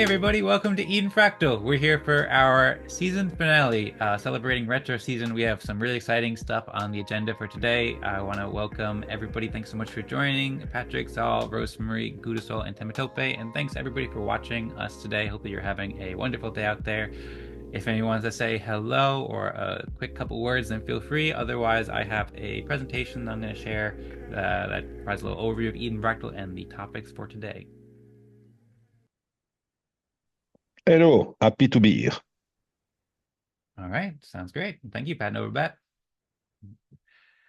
everybody, welcome to Eden Fractal. We're here for our season finale, celebrating retro season. We have some really exciting stuff on the agenda for today. I want to welcome everybody. Thanks so much for joining. Patrick, Zaal, Rosmari, Gudasol, and Tematope. And thanks everybody for watching us today. Hopefully you're having a wonderful day out there. If anyone wants to say hello or a quick couple words, then feel free. Otherwise, I have a presentation I'm going to share that provides a little overview of Eden Fractal and the topics for today. Hello, happy to be here. All right, sounds great. Thank you, Pat Novabet.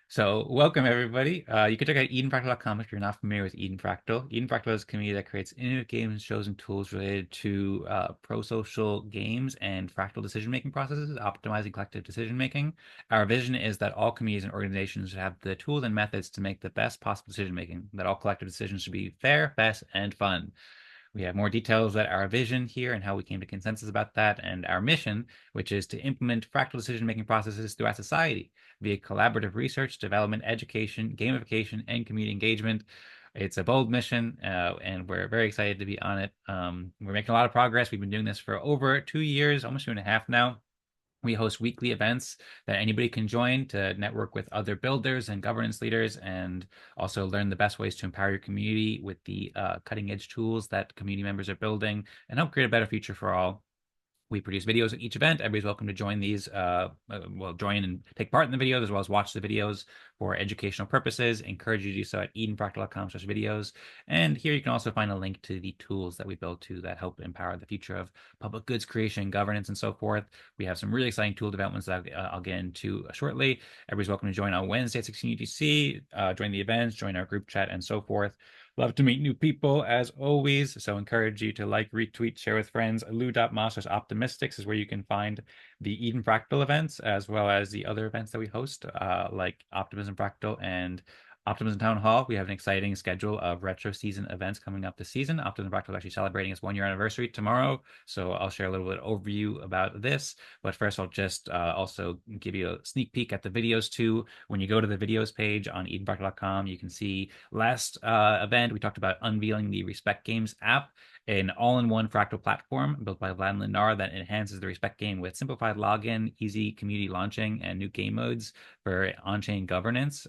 So welcome everybody. You can check out EdenFractal.com if you're not familiar with Eden Fractal. Eden Fractal is a community that creates innovative games, shows, and tools related to pro-social games and fractal decision-making processes, optimizing collective decision-making. Our vision is that all communities and organizations should have the tools and methods to make the best possible decision-making, that all collective decisions should be fair, fast, and fun. We have more details about our vision here and how we came to consensus about that, and our mission, which is to implement fractal decision-making processes throughout society via collaborative research, development, education, gamification, and community engagement. It's a bold mission, and we're very excited to be on it. We're making a lot of progress. We've been doing this for over 2 years, almost 2.5 now. We host weekly events that anybody can join to network with other builders and governance leaders, and also learn the best ways to empower your community with the cutting edge tools that community members are building and help create a better future for all. We produce videos at each event. Everybody's welcome to join these, join and take part in the videos as well as watch the videos for educational purposes. Encourage you to do so at edenfractal.com/videos. And here you can also find a link to the tools that we built that help empower the future of public goods creation, governance, and so forth. We have some really exciting tool developments that I'll get into shortly. Everybody's welcome to join on Wednesday at 16 UTC, join the events, join our group chat, and so forth. Love to meet new people as always. So encourage you to like, retweet, share with friends. Lou.Masters.Optimistics is where you can find the Eden Fractal events, as well as the other events that we host, like Optimism Fractal and Optimism Town Hall. We have an exciting schedule of retro season events coming up this season. Optimism Fractal is actually celebrating its 1-year anniversary tomorrow. So I'll share a little bit of overview about this. But first, I'll just also give you a sneak peek at the videos too. When you go to the videos page on edenfractal.com, you can see last event, we talked about unveiling the Respect Games app, an all-in-one fractal platform built by Vlad and Linar that enhances the Respect game with simplified login, easy community launching, and new game modes for on-chain governance,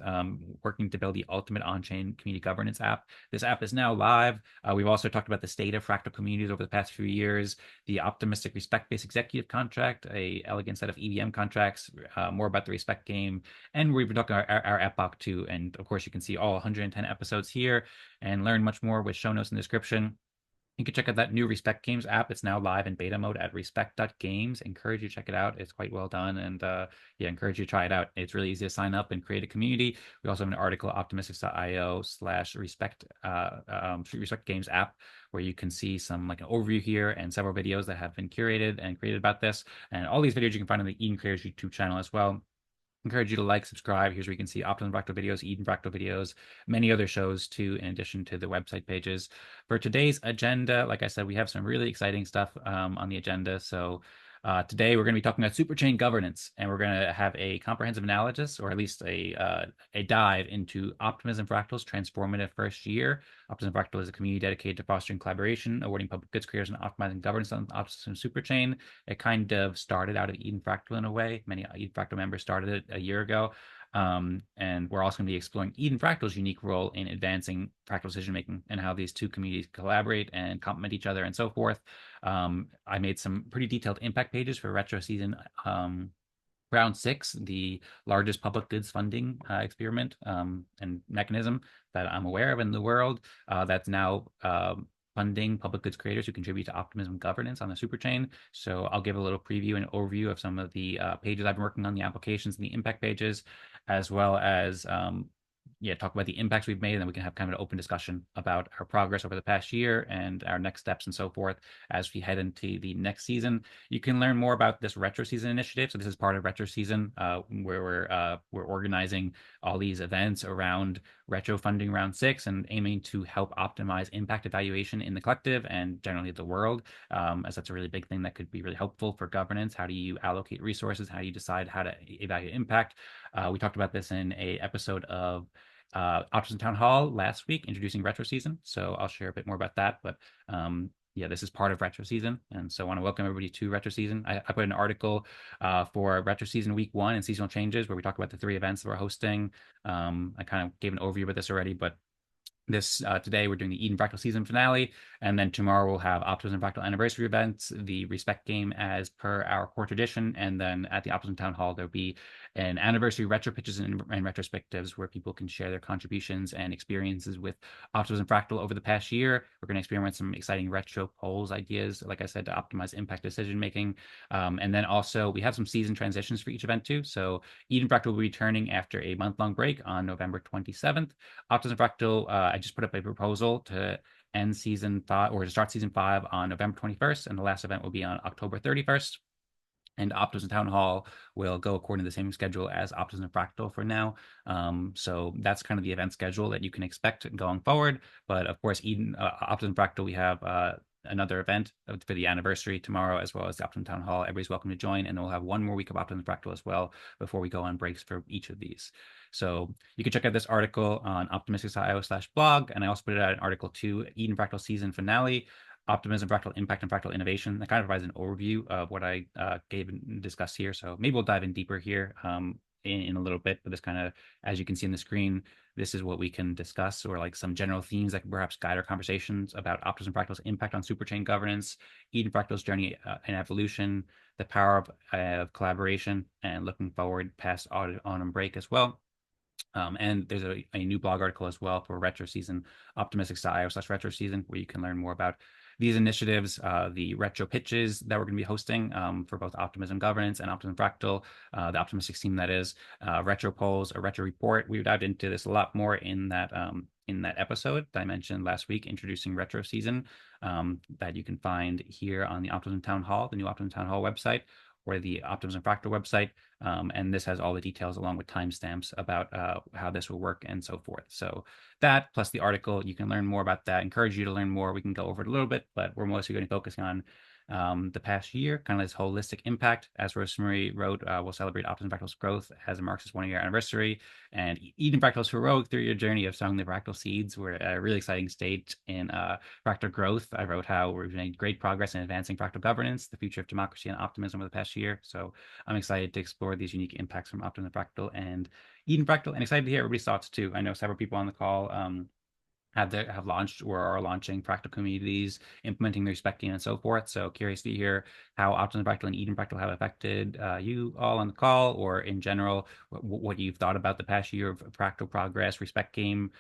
working to build the ultimate on-chain community governance app. This app is now live. We've also talked about the state of fractal communities over the past few years, the optimistic respect-based executive contract, a elegant set of EVM contracts, more about the Respect game, and we've been talking about our Epoch too. And of course, you can see all 110 episodes here and learn much more with show notes in the description. You can check out that new Respect Games app. It's now live in beta mode at respect.games. Encourage you to check it out. It's quite well done. And yeah, encourage you to try it out. It's really easy to sign up and create a community. We also have an article, optimistics.io/respect Respect Games app, where you can see some like an overview here and several videos that have been curated and created about this. And all these videos you can find on the Eden Creators YouTube channel as well. Encourage you to like, subscribe. Here's where you can see Optimism Fractal videos, Eden Fractal videos, many other shows too, in addition to the website pages. For today's agenda, like I said, we have some really exciting stuff on the agenda. So today we're going to be talking about Superchain Governance, and we're going to have a comprehensive analysis, or at least a dive into Optimism Fractal's transformative first year. Optimism Fractal is a community dedicated to fostering collaboration, awarding public goods creators, and optimizing governance on Optimism Superchain. It kind of started out of Eden Fractal in a way. Many Eden Fractal members started it a year ago. And we're also going to be exploring Eden Fractal's unique role in advancing fractal decision making and how these two communities collaborate and complement each other and so forth. I made some pretty detailed impact pages for retro season round 6, the largest public goods funding experiment and mechanism that I'm aware of in the world, that's now funding public goods creators who contribute to Optimism Governance on the Superchain. So I'll give a little preview and overview of some of the pages I've been working on, the applications and the impact pages, as well as talk about the impacts we've made, and then we can have kind of an open discussion about our progress over the past year and our next steps and so forth as we head into the next season. You can learn more about this retro season initiative. So this is part of retro season, where we're organizing all these events around RetroFunding Round 6 and aiming to help optimize impact evaluation in the collective and generally the world, as that's a really big thing that could be really helpful for governance. How do you allocate resources? How do you decide how to evaluate impact? We talked about this in a episode of Optimism Town Hall last week, introducing retro season. So I'll share a bit more about that. But yeah, this is part of retro season, and so I want to welcome everybody to retro season. I put an article for retro season week 1 and seasonal changes where we talk about the 3 events that we're hosting. I kind of gave an overview of this already, but this today we're doing the Eden Fractal season finale, and then tomorrow we'll have Optimism Fractal anniversary events, the respect game as per our core tradition, and then at the Optimism Town Hall there'll be an anniversary retro pitches and retrospectives where people can share their contributions and experiences with Optimism Fractal over the past year. We're going to experiment some exciting retro polls ideas, like I said, to optimize impact decision making, and then also we have some season transitions for each event too. So Eden Fractal will be returning after a month-long break on November 27th. Optimism Fractal, I just put up a proposal to end season 5 or to start season 5 on November 21st, and the last event will be on October 31st. And Optimism Town Hall will go according to the same schedule as Optimism Fractal for now. So that's kind of the event schedule that you can expect going forward. But of course, Optimism Fractal, we have another event for the anniversary tomorrow, as well as the Optimism Town Hall. Everybody's welcome to join, and then we'll have one more week of Optimism Fractal as well before we go on breaks for each of these. So you can check out this article on optimistic.io/blog, and I also put out an article to Eden Fractal season finale, Optimism, Fractal Impact, and Fractal Innovation. That kind of provides an overview of what I gave and discussed here. So maybe we'll dive in deeper here in a little bit, but this kind of, as you can see on the screen, this is what we can discuss, or like some general themes that can perhaps guide our conversations about Optimism Fractal's impact on Superchain governance, Eden Fractal's journey and evolution, the power of collaboration, and looking forward past autumn break as well. And there's a new blog article as well for retro season, optimistic.io/retro season, where you can learn more about these initiatives, the retro pitches that we're going to be hosting for both Optimism Governance and Optimism Fractal, the Optimistic team that is, retro polls, a retro report. We dived into this a lot more in that episode that I mentioned last week, introducing retro season, that you can find here on the Optimism Town Hall, the new Optimism Town Hall website, or the Optimism Fractal website. And this has all the details along with timestamps about how this will work and so forth. So that plus the article, you can learn more about that. Encourage you to learn more. We can go over it a little bit, but we're mostly going to focus on the past year, kind of this holistic impact. As Rosmari wrote, we'll celebrate Optimism Fractal's growth as it marks its 1-year anniversary. And Eden Fractal's heroic 3-year journey of sowing the fractal seeds. We're at a really exciting stage in fractal growth. I wrote how we've made great progress in advancing fractal governance, the future of democracy and optimism over the past year. So I'm excited to explore these unique impacts from Optimism Fractal and Eden Fractal, and excited to hear everybody's thoughts too. I know several people on the call have launched or are launching fractal communities, implementing the respect game and so forth. So curious to hear how Optimism Fractal and Eden Fractal have affected you all on the call, or in general, what you've thought about the past year of fractal progress, respect game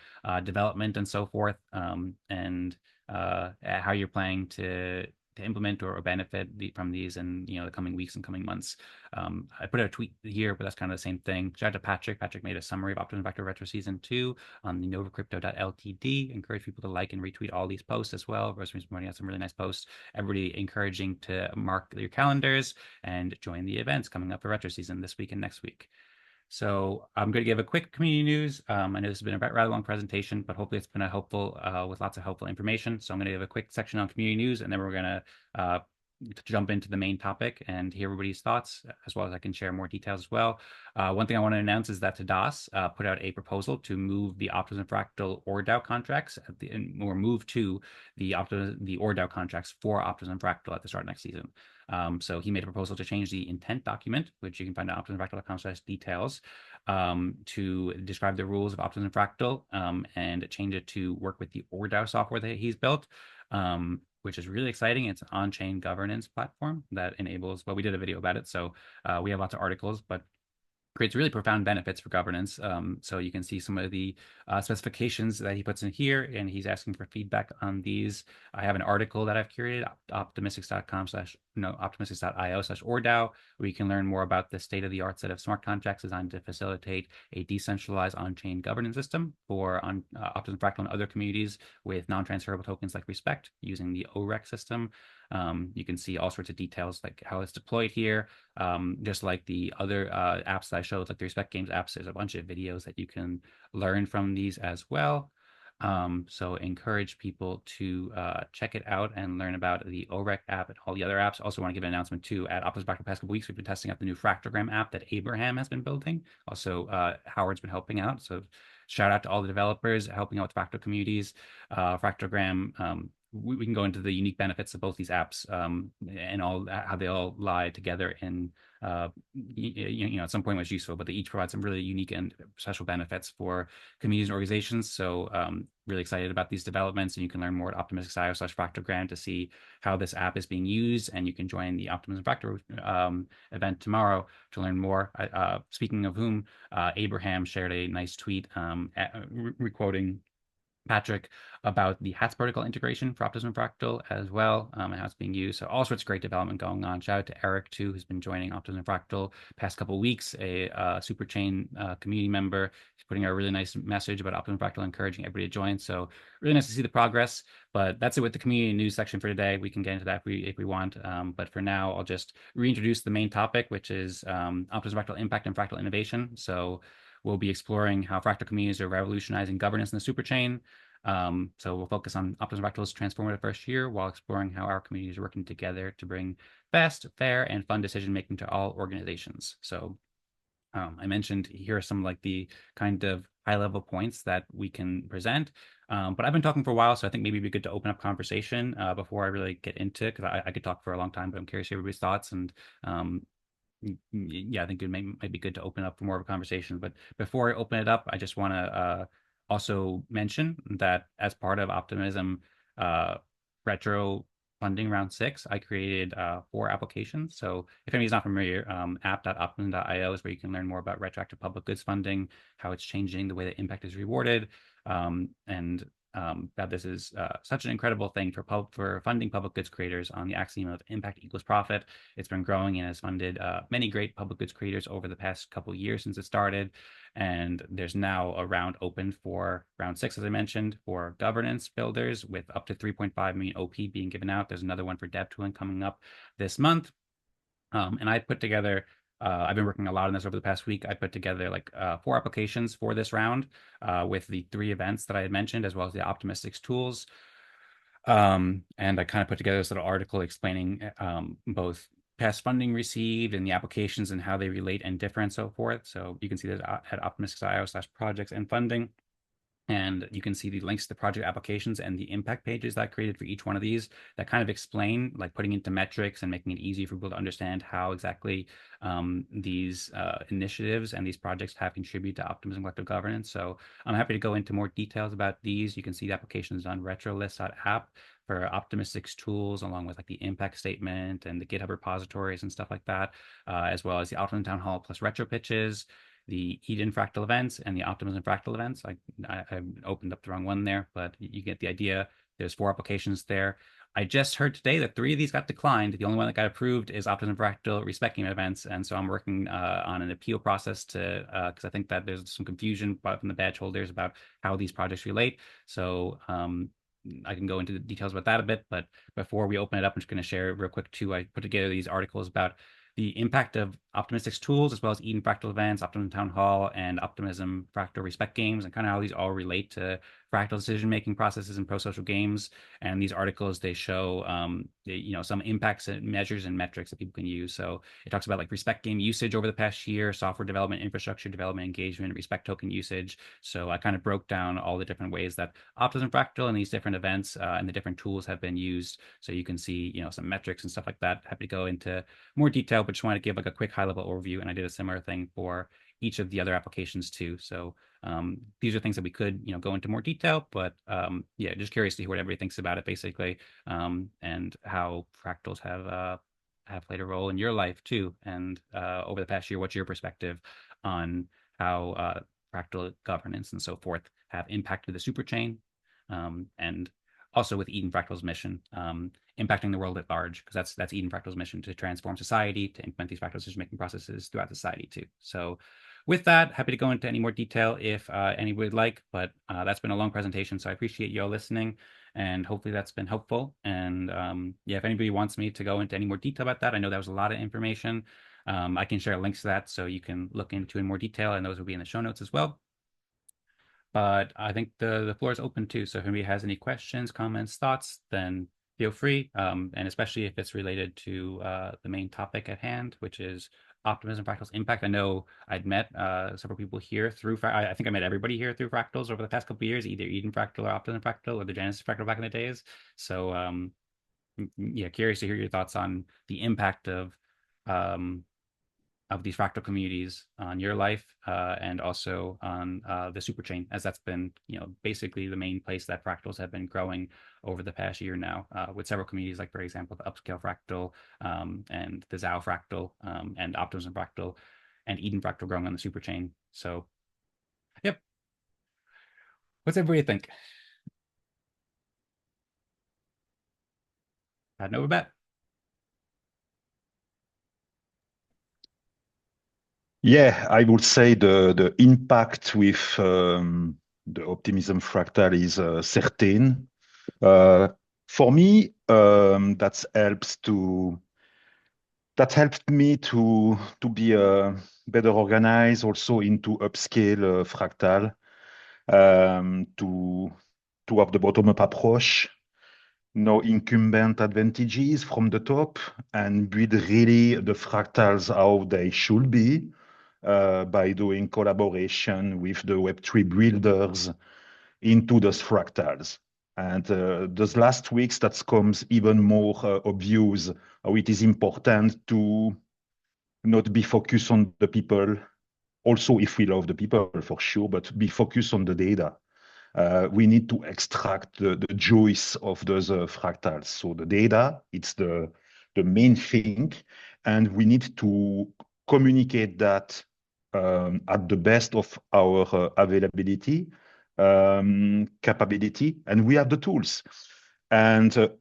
development, and so forth, and how you're planning to implement or benefit from these in the coming weeks and coming months. I put out a tweet here, but that's kind of the same thing. Shout out to Patrick. Patrick made a summary of Optimism Fractal Retro Season 2 on the novacrypto.ltd. Encourage people to like and retweet all these posts as well. Rosemary's Morning has some really nice posts. Everybody encouraging to mark your calendars and join the events coming up for Retro Season this week and next week. So I'm going to give a quick community news. I know this has been a rather long presentation, but hopefully it's been helpful with lots of helpful information. So I'm going to give a quick section on community news, and then we're going to jump into the main topic and hear everybody's thoughts, as well as I can share more details as well. One thing I want to announce is that Tadas put out a proposal to move the Optimism Fractal ORDAO contracts or move to the ORDAO contracts for Optimism Fractal at the start of next season. So he made a proposal to change the intent document, which you can find at optimismfractal.com/details, to describe the rules of Optimism Fractal, and change it to work with the ORDAO software that he's built, which is really exciting. It's an on-chain governance platform that enables, well, we did a video about it, so we have lots of articles, but creates really profound benefits for governance. So you can see some of the specifications that he puts in here, and he's asking for feedback on these. I have an article that I've curated, optimistic.io/ORDAO, where you can learn more about the state-of-the-art set of smart contracts designed to facilitate a decentralized on-chain governance system for Optimism Fractal and other communities with non-transferable tokens like Respect using the OREC system. You can see all sorts of details like how it's deployed here. Just like the other apps that I showed, like the Respect Games apps, there's a bunch of videos that you can learn from these as well. So encourage people to check it out and learn about the OREC app and all the other apps. Also want to give an announcement too, at Optimism Fractal the past couple weeks, we've been testing out the new Fractogram app that Abraham has been building. Also, Howard's been helping out. So shout out to all the developers helping out with Fractal communities. Fractogram we can go into the unique benefits of both these apps, and all how they all lie together in at some point was useful, but they each provide some really unique and special benefits for communities and organizations. So really excited about these developments, and you can learn more at optimistic.io/fractal grant to see how this app is being used, and you can join the Optimism Fractal event tomorrow to learn more. Speaking of whom, Abraham shared a nice tweet requoting Patrick about the Hats protocol integration for Optimism Fractal as well, and how it's being used. So all sorts of great development going on. Shout out to Eric too, who's been joining Optimism Fractal past couple of weeks, a Superchain community member. He's putting out a really nice message about Optimism Fractal, encouraging everybody to join. So really nice to see the progress. But that's it with the community news section for today. We can get into that if we want. But for now, I'll just reintroduce the main topic, which is Optimism Fractal impact and fractal innovation. So we'll be exploring how fractal communities are revolutionizing governance in the superchain. So we'll focus on Optimism Fractal's transformative first year while exploring how our communities are working together to bring fast, fair, and fun decision making to all organizations. So I mentioned here are some like the kind of high level points that we can present. But I've been talking for a while, so I think maybe it'd be good to open up conversation before I really get into it, because I could talk for a long time, but I'm curious to everybody's thoughts. And yeah, I think it might be good to open up for more of a conversation. But before I open it up, I just want to also mention that as part of Optimism Retro Funding Round 6, I created 4 applications. So if anybody's not familiar, app.optimism.io is where you can learn more about retroactive public goods funding, how it's changing the way that impact is rewarded, and that this is such an incredible thing for funding public goods creators on the axiom of impact equals profit. It's been growing and has funded many great public goods creators over the past couple of years since it started. And there's now a round open for round 6, as I mentioned, for governance builders with up to 3.5 million OP being given out. There's another one for dev tooling coming up this month. And I put together I've been working a lot on this over the past week. I put together like 4 applications for this round with the 3 events that I had mentioned, as well as the Optimistics tools. And I kind of put together this little article explaining both past funding received and the applications and how they relate and differ and so forth. So you can see that at optimistics.io/projects and funding. And you can see the links to the project applications and the impact pages that I created for each one of these that kind of explain, like putting into metrics and making it easy for people to understand how exactly these initiatives and these projects have contributed to Optimism Collective governance. So I'm happy to go into more details about these. You can see the applications on retrolist.app for Optimistics tools, along with like the impact statement and the GitHub repositories and stuff like that, as well as the Optimism Town Hall plus retro pitches, the Eden Fractal events and the Optimism Fractal events. I opened up the wrong one there, but you get the idea. There's 4 applications there. I just heard today that 3 of these got declined. The only one that got approved is Optimism Fractal Respect Game events, and so I'm working on an appeal process to because I think that there's some confusion from the badge holders about how these projects relate. So I can go into the details about that a bit, but before we open it up, I'm just going to share real quick too. I put together these articles about the impact of Optimistics tools, as well as Eden Fractal events, Optimism Town Hall, and Optimism Fractal Respect games, and kind of how these all relate to fractal decision-making processes in pro-social games. And these articles, they show, some impacts and measures and metrics that people can use. So it talks about like respect game usage over the past year, software development, infrastructure development, engagement, respect token usage. So I kind of broke down all the different ways that Optimism Fractal and these different events and the different tools have been used. So you can see, some metrics and stuff like that. Happy to go into more detail, but just want to give like a quick high-level overview. And I did a similar thing for each of the other applications too. So these are things that we could, go into more detail, but yeah, just curious to hear what everybody thinks about it, basically, and how fractals have played a role in your life too. And over the past year, what's your perspective on how fractal governance and so forth have impacted the superchain, and also with Eden Fractal's mission, impacting the world at large, because that's Eden Fractal's mission, to transform society, to implement these fractal decision-making processes throughout society too. So with that, happy to go into any more detail if anybody would like, but that's been a long presentation, so I appreciate you all listening, and hopefully that's been helpful. And yeah, if anybody wants me to go into any more detail about that, I know that was a lot of information. I can share links to that so you can look into in more detail, and those will be in the show notes as well. But I think the floor is open too. So if anybody has any questions, comments, thoughts, then feel free. And especially if it's related to the main topic at hand, which is Optimism Fractal's impact. I know I'd met several people here through, I think I met everybody here through Fractals over the past couple of years, either Eden Fractal or Optimism Fractal or the Genesis Fractal back in the days. So yeah, curious to hear your thoughts on the impact um, of these fractal communities on your life and also on the superchain, as that's been, basically the main place that fractals have been growing over the past year now, with several communities, like, for example, the Upscale Fractal and the Zaal Fractal and Optimism Fractal and Eden Fractal growing on the superchain. So, yep. What's everybody think? Had no bet. Yeah, I would say the impact with the Optimism Fractal is certain. For me, that helped me to be better organized, also into upscale fractal, to have the bottom-up approach, no incumbent advantages from the top, and build really the fractals how they should be by doing collaboration with the Web3 builders into those fractals. And those last weeks, that comes even more obvious how it is important to not be focused on the people. Also, if we love the people for sure, but be focused on the data. We need to extract the joys of those fractals. So the data, it's the main thing, and we need to communicate that at the best of our availability, capability, and we have the tools. And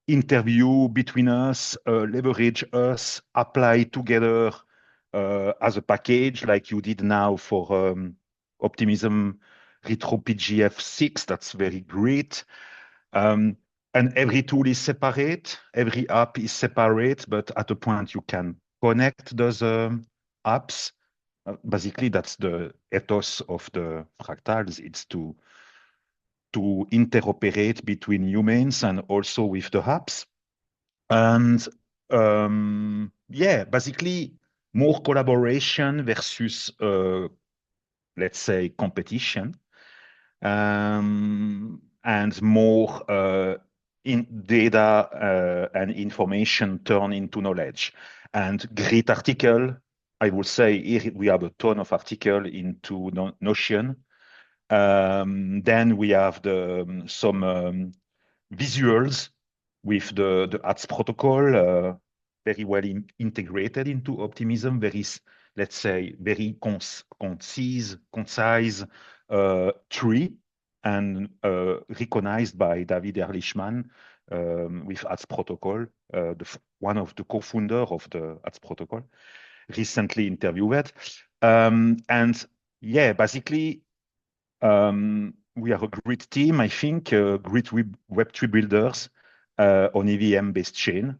interview between us, leverage us, apply together as a package like you did now for Optimism Retro PGF6. That's very great. And every tool is separate, every app is separate, but at a point you can connect those apps. Basically, that's the ethos of the fractals. It's to interoperate between humans and also with the apps. And yeah, basically more collaboration versus, let's say, competition, and more in data and information turn into knowledge. And great article, I would say here we have a ton of article into Notion. Then we have some visuals with the ads protocol, very well integrated into Optimism, very, let's say, very concise tree, and recognized by David Ehrlichman with ads protocol, one of the co-founder of the ads protocol, recently interviewed. And yeah, basically, we are a great team, I think, great Web3 builders on EVM-based chain.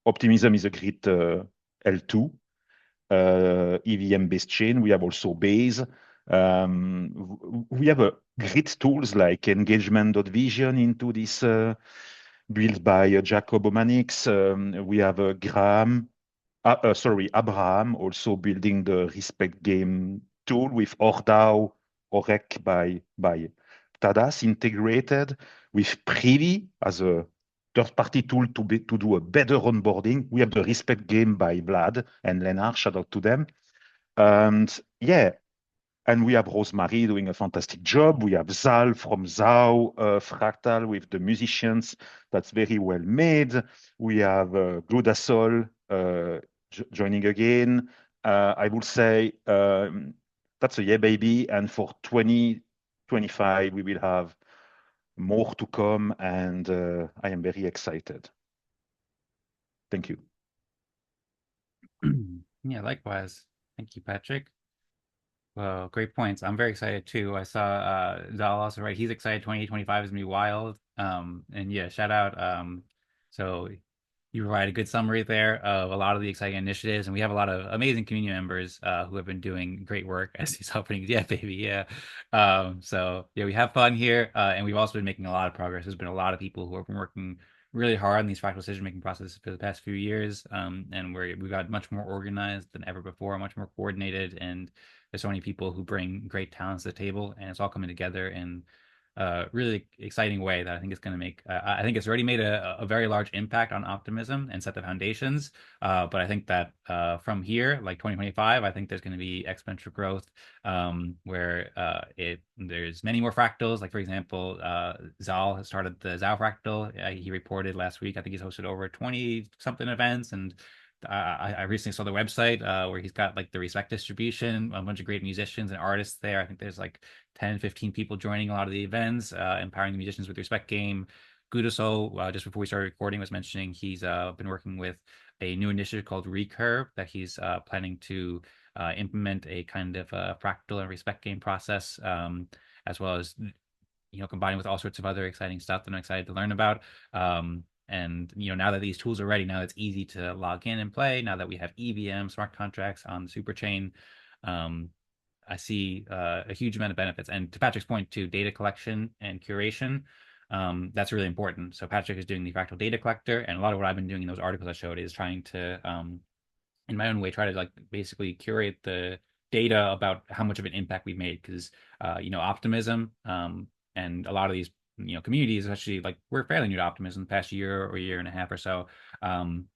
Optimism is a great L2 EVM-based chain. We have also Base. We have great tools like engagement.vision into this built by Jacob Omanix. We have Abraham also building the respect game tool with ORDAO, OREC by Tadas, integrated with Privy as a third-party tool to do a better onboarding. We have the respect game by Vlad and Lenar, shout out to them. And yeah, and we have Rosmari doing a fantastic job. We have Zaal from Zaal Fractal with the musicians. That's very well made. We have Gludasol joining again. I would say that's a yeah, baby. And for 2025, we will have more to come. And I am very excited. Thank you. Yeah, likewise. Thank you, Patrick. Well, great points. I'm very excited too. I saw Zal also, right? He's excited 2025 is gonna be wild. And yeah, shout out. So you provide a good summary there of a lot of the exciting initiatives, and we have a lot of amazing community members who have been doing great work as these openings. Yeah, baby, yeah. So yeah, we have fun here, and we've also been making a lot of progress. There's been a lot of people who have been working really hard on these fractal decision-making processes for the past few years, and we got much more organized than ever before, much more coordinated, and there's so many people who bring great talents to the table, and it's all coming together in a really exciting way that I think is going to make. I think it's already made a very large impact on optimism and set the foundations. But I think that from here, like 2025, I think there's going to be exponential growth, where there's many more fractals. Like for example, Zaal has started the Zaal fractal. He reported last week. I think he's hosted over 20 something events, and I recently saw the website where he's got like the respect distribution, a bunch of great musicians and artists there. I think there's like 10, 15 people joining a lot of the events, empowering the musicians with the respect game. Gudoso, just before we started recording, was mentioning he's been working with a new initiative called Recurve that he's planning to implement a kind of fractal and respect game process, as well as combining with all sorts of other exciting stuff that I'm excited to learn about. And now that these tools are ready, now it's easy to log in and play. Now that we have EVM smart contracts on the Superchain, I see a huge amount of benefits. And to Patrick's point, to data collection and curation, that's really important. So Patrick is doing the fractal data collector, and a lot of what I've been doing in those articles I showed is trying to, in my own way, try to like basically curate the data about how much of an impact we made. Because optimism, and a lot of these communities, especially like we're fairly new to optimism the past year or year and a half or so.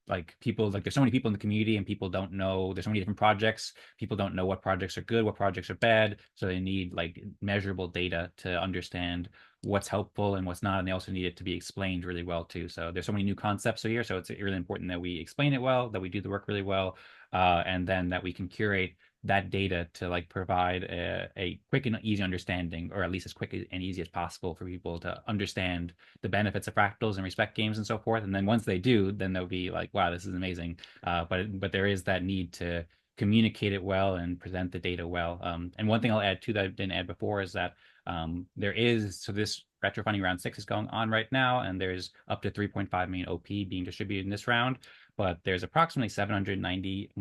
Like people, like there's so many people in the community and people don't know, there's so many different projects, people don't know what projects are good, what projects are bad, so they need like measurable data to understand what's helpful and what's not, and they also need it to be explained really well too. So there's so many new concepts here, so it's really important that we explain it well, that we do the work really well, and then that we can curate that data to like provide a quick and easy understanding, or at least as quick and easy as possible for people to understand the benefits of fractals and respect games and so forth. And then once they do, then they'll be like, wow, this is amazing. But there is that need to communicate it well and present the data well. And one thing I'll add too that I didn't add before is that so this RetroFunding Round 6 is going on right now, and there's up to 3.5 million OP being distributed in this round, but there's approximately 790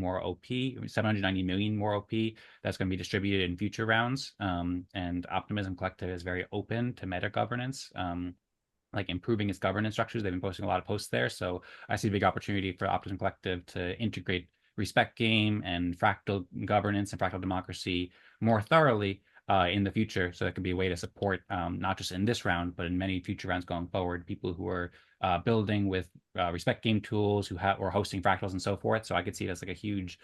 million more OP that's going to be distributed in future rounds. And Optimism Collective is very open to meta governance, like improving its governance structures. They've been posting a lot of posts there. So I see a big opportunity for Optimism Collective to integrate respect game and fractal governance and fractal democracy more thoroughly in the future. So that could be a way to support, not just in this round, but in many future rounds going forward, people who are building with respect game tools, who have or hosting fractals and so forth. So I could see it as like a huge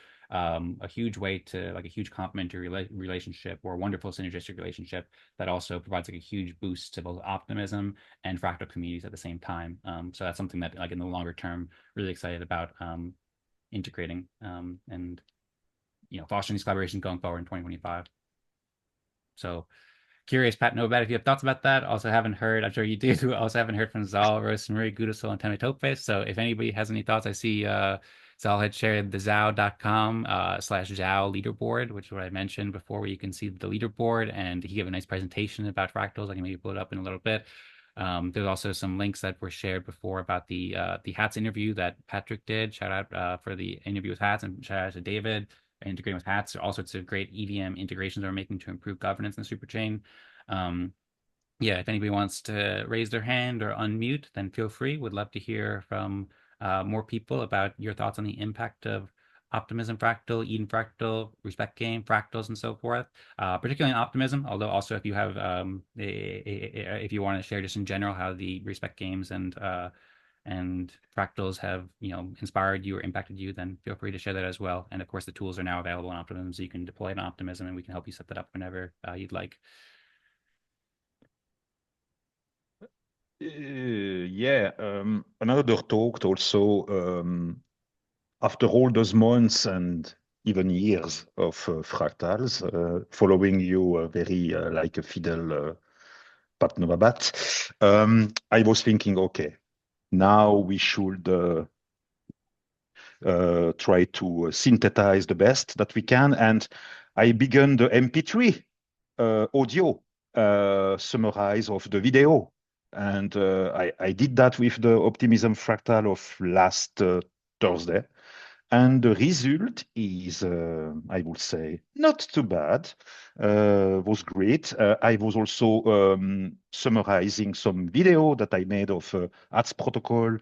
way to like a huge complementary relationship, or a wonderful synergistic relationship that also provides like a huge boost to both optimism and fractal communities at the same time. So that's something that like in the longer term, really excited about integrating and fostering these collaborations going forward in 2025. So curious, Pat, know about if you have thoughts about that. Also haven't heard, I'm sure you do, also haven't heard from Zaal, Rosmari, Gudasol, and Temitope. So if anybody has any thoughts, I see Zaal had shared the Zao.com /Zao leaderboard, which is what I mentioned before, where you can see the leaderboard, and he gave a nice presentation about fractals. I can maybe pull it up in a little bit. There's also some links that were shared before about the Hats interview that Patrick did. Shout out for the interview with Hats, and shout out to David integrating with Hats. All sorts of great EVM integrations are making to improve governance in Superchain. Yeah, if anybody wants to raise their hand or unmute, then feel free. Would love to hear from more people about your thoughts on the impact of Optimism Fractal, Eden Fractal, Respect Game, Fractals, and so forth. Particularly in Optimism, although also if you have, if you want to share just in general how the Respect Games and fractals have inspired you or impacted you, then feel free to share that as well. And of course, the tools are now available in Optimism, so you can deploy it in Optimism, and we can help you set that up whenever you'd like. Yeah, another talk also, after all those months and even years of fractals, following you very like a fidel Pat Novabat, I was thinking, okay, now we should try to synthesize the best that we can. And I began the MP3 audio summarize of the video. And I did that with the Optimism Fractal of last Thursday. And the result is, I would say, not too bad. Was great. I was also summarizing some video that I made of ads protocol,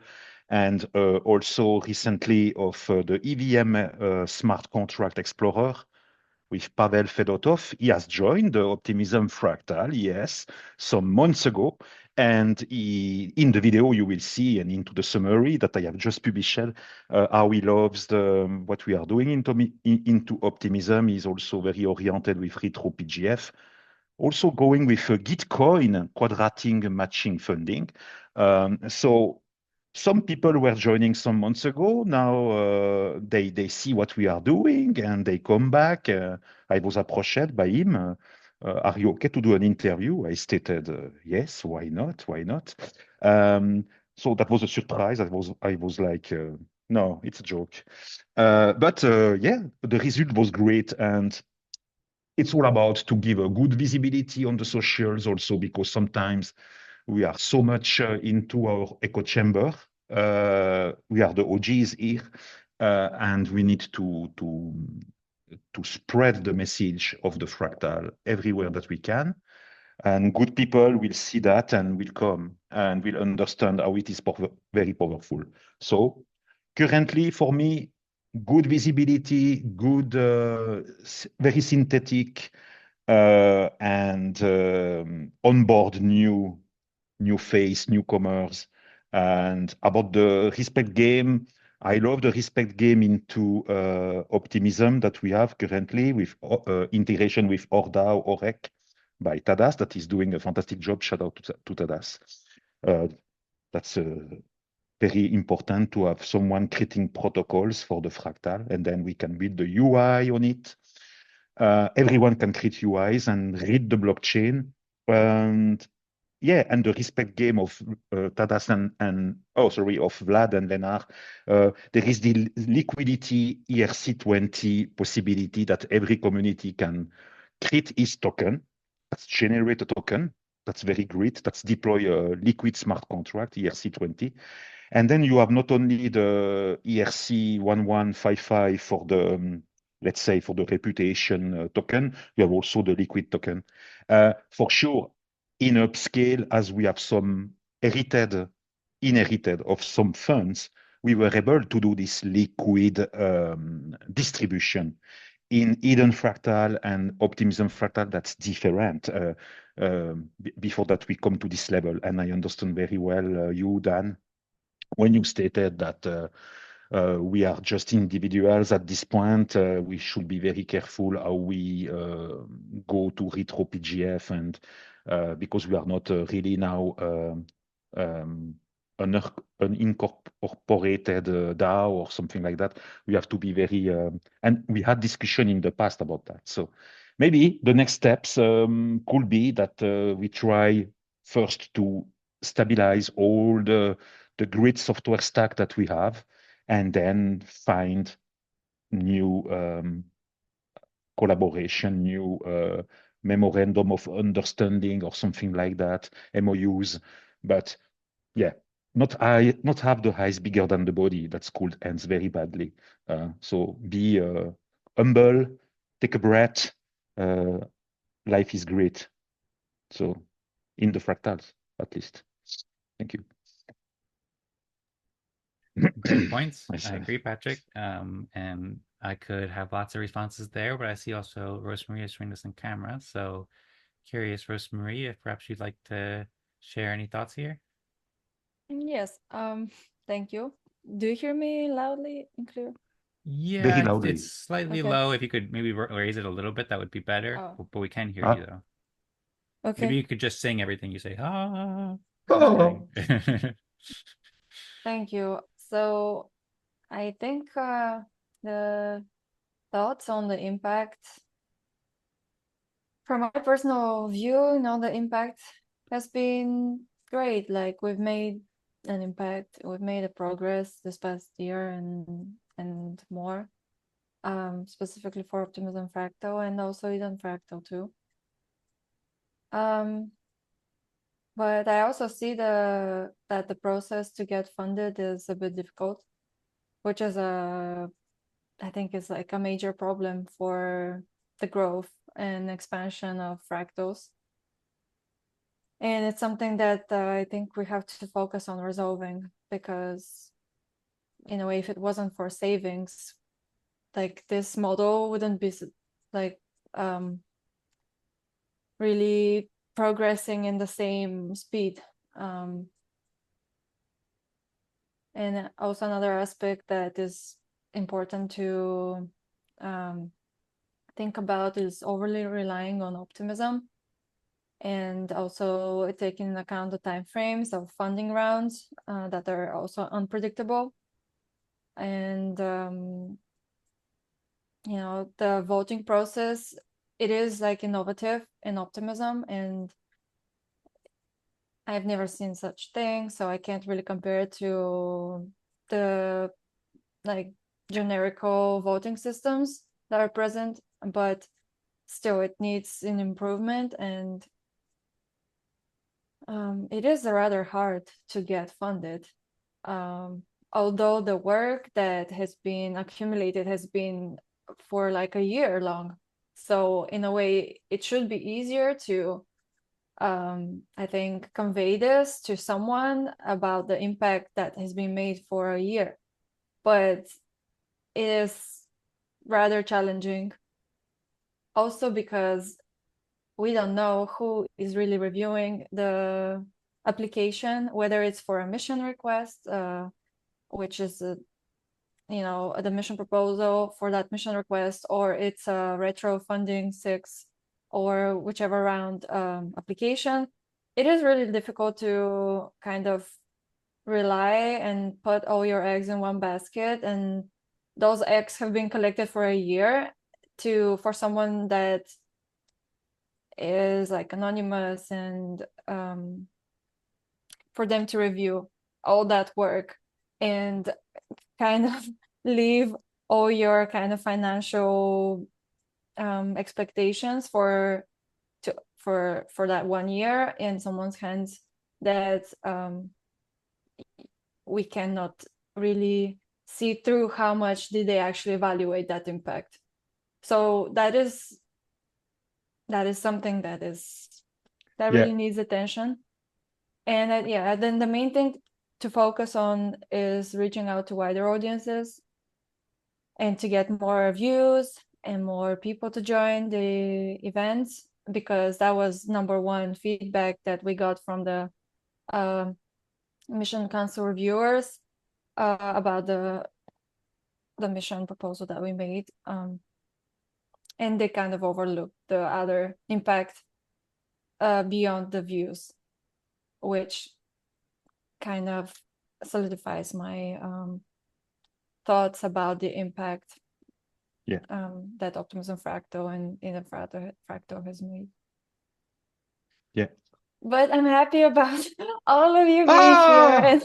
and also recently of the EVM Smart Contract Explorer with Pavel Fedotov. He has joined the Optimism Fractal, yes, some months ago. And in the video, you will see, and into the summary that I have just published, how he loves what we are doing into Optimism. He's also very oriented with Retro PGF, also going with Gitcoin quadratic matching funding. So some people were joining some months ago. Now they see what we are doing and they come back. I was approached by him. Are you okay to do an interview? I stated yes. Why not? Why not? So that was a surprise. I was like, no, it's a joke. But yeah, the result was great, and it's all about to give a good visibility on the socials also, because sometimes we are so much into our echo chamber. We are the OGs here, and we need to spread the message of the fractal everywhere that we can. And good people will see that and will come and will understand how it is very powerful. So currently, for me, good visibility, good, very synthetic, and onboard new face, newcomers. And about the respect game, I love the respect game into Optimism that we have currently with integration with ORDAO, OREC by Tadas, that is doing a fantastic job. Shout out to Tadas. That's very important to have someone creating protocols for the fractal, and then we can build the UI on it. Everyone can create UIs and read the blockchain. And yeah, and the respect game of Tadas of Vlad and Lenar. There is the liquidity ERC20 possibility that every community can create its token. That's generate a token. That's very great. That's deploy a liquid smart contract, ERC20. And then you have not only the ERC1155 for the, let's say, for the reputation token, you have also the liquid token. For sure, in upscale, as we have some inherited of some funds, we were able to do this liquid distribution. In Eden Fractal and Optimism Fractal, that's different. Before that, we come to this level, and I understand very well you, Dan, when you stated that we are just individuals at this point. We should be very careful how we go to retro PGF, and because we are not really now an incorporated DAO or something like that, we have to be very, and we had discussion in the past about that. So maybe the next steps could be that we try first to stabilize all the great software stack that we have, and then find new collaboration, new memorandum of understanding or something like that, MOUs. But yeah, not have the eyes bigger than the body. That's called ends very badly. So be humble, take a breath. Life is great. So in the fractals, at least. Thank you. Great points. Nice. I agree, Patrick. And I could have lots of responses there, but I see also Rosmari is showing this on camera. So curious, Rosmari, if perhaps you'd like to share any thoughts here? Yes. Thank you. Do you hear me loudly and clear? Yeah, Very loudly. it's slightly Okay. low. If you could maybe raise it a little bit, that would be better. Oh. But we can hear Ah. you though. Okay. Maybe you could just sing everything you say. Ah. Oh. Thank you. So I think the thoughts on the impact, from my personal view, the impact has been great. Like we've made an impact, we've made a progress this past year and more, specifically for Optimism Fractal and also Eden Fractal too. But I also see that the process to get funded is a bit difficult, which is a I think is like a major problem for the growth and expansion of fractals. And it's something that I think we have to focus on resolving, because in a way, if it wasn't for savings, like this model wouldn't be like really progressing in the same speed. And also another aspect that is important to think about is overly relying on optimism, and also taking into account the timeframes of funding rounds that are also unpredictable. And you know, the voting process, it is like innovative in optimism, and I've never seen such thing, so I can't really compare it to the like generical voting systems that are present, but still it needs an improvement. And it is rather hard to get funded, although the work that has been accumulated has been for like a year long. So in a way, it should be easier to I think convey this to someone about the impact that has been made for a year, but it is rather challenging also because we don't know who is really reviewing the application, whether it's for a mission request, which is you know, the mission proposal for that mission request, or it's a RetroFunding 6 or whichever round application. It is really difficult to kind of rely and put all your eggs in one basket, and those eggs have been collected for a year for someone that is like anonymous, and for them to review all that work and kind of leave all your kind of financial expectations for that 1 year in someone's hands that we cannot really see through how much did they actually evaluate that impact. So that is something that really needs attention. And yeah, then the main thing to focus on is reaching out to wider audiences and to get more views and more people to join the events, because that was number one feedback that we got from the mission council reviewers about the mission proposal that we made, and they kind of overlooked the other impact beyond the views, which kind of solidifies my thoughts about the impact that Optimism Fractal and Eden Fractal has made. Yeah. But I'm happy about all of you being here,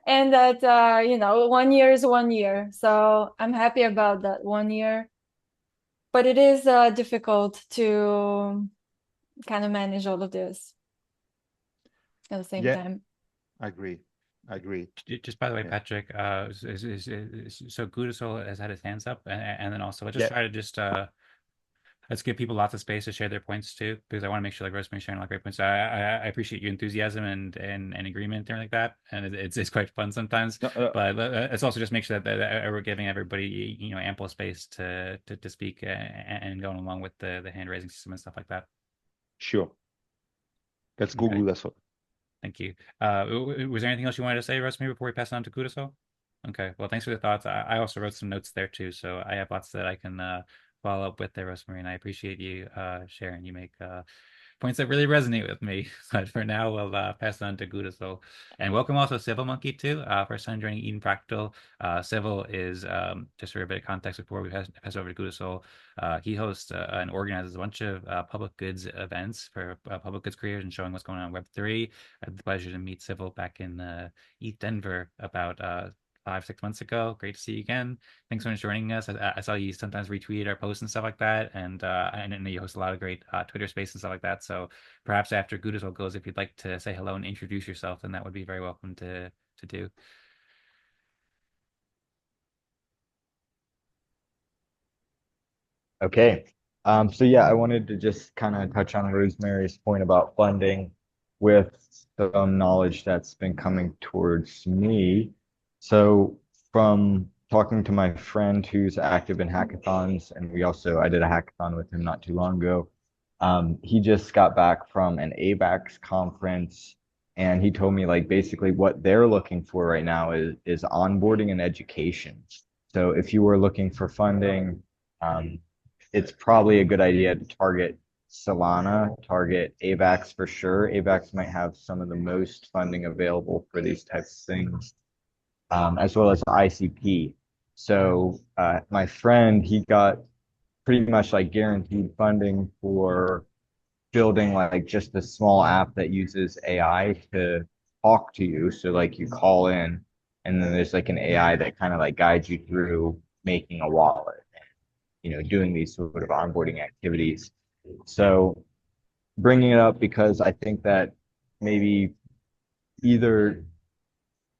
and that you know, 1 year is 1 year. So I'm happy about that 1 year. But it is difficult to kind of manage all of this at the same time. I agree. Just by the way, Patrick, so Gudasol has had his hands up, and then also let's just try to let's give people lots of space to share their points too, because I want to make sure like Rosmari's sharing a lot of great points. I appreciate your enthusiasm and agreement and like that, and it's quite fun sometimes. But let's also just make sure that we're giving everybody, you know, ample space to speak and going along with the hand raising system and stuff like that. Sure. Let's go, Gudasol. Thank you. Was there anything else you wanted to say, Rosmari, before we pass on to Gudasol? Okay. Well, thanks for the thoughts. I also wrote some notes there too, so I have lots that I can follow up with there, Rosmari, and I appreciate you sharing. You make points that really resonate with me. But for now, we'll pass on to Gudasol. And welcome also Civil Monkey too. First time joining Eden Fractal. Civil is, just for a bit of context before we pass over to Gudasol, he hosts and organizes a bunch of public goods events for public goods creators and showing what's going on in Web3. I had the pleasure to meet Civil back in East Denver about 5-6 months ago. Great to see you again. Thanks so much for joining us. I saw you sometimes retweet our posts and stuff like that, and I know you host a lot of great Twitter space and stuff like that. So perhaps after Gudasol goes, if you'd like to say hello and introduce yourself, then that would be very welcome to do. Okay. So yeah, I wanted to just kind of touch on Rosemary's point about funding with some knowledge that's been coming towards me. So from talking to my friend who's active in hackathons, and I did a hackathon with him not too long ago. He just got back from an AVAX conference, and he told me like basically what they're looking for right now is onboarding and education. So if you were looking for funding, it's probably a good idea to target Solana, target AVAX for sure. AVAX might have some of the most funding available for these types of things, as well as ICP. So my friend, he got pretty much like guaranteed funding for building like just a small app that uses AI to talk to you. So like you call in, and then there's like an AI that kind of like guides you through making a wallet, doing these sort of onboarding activities. So bringing it up because I think that maybe either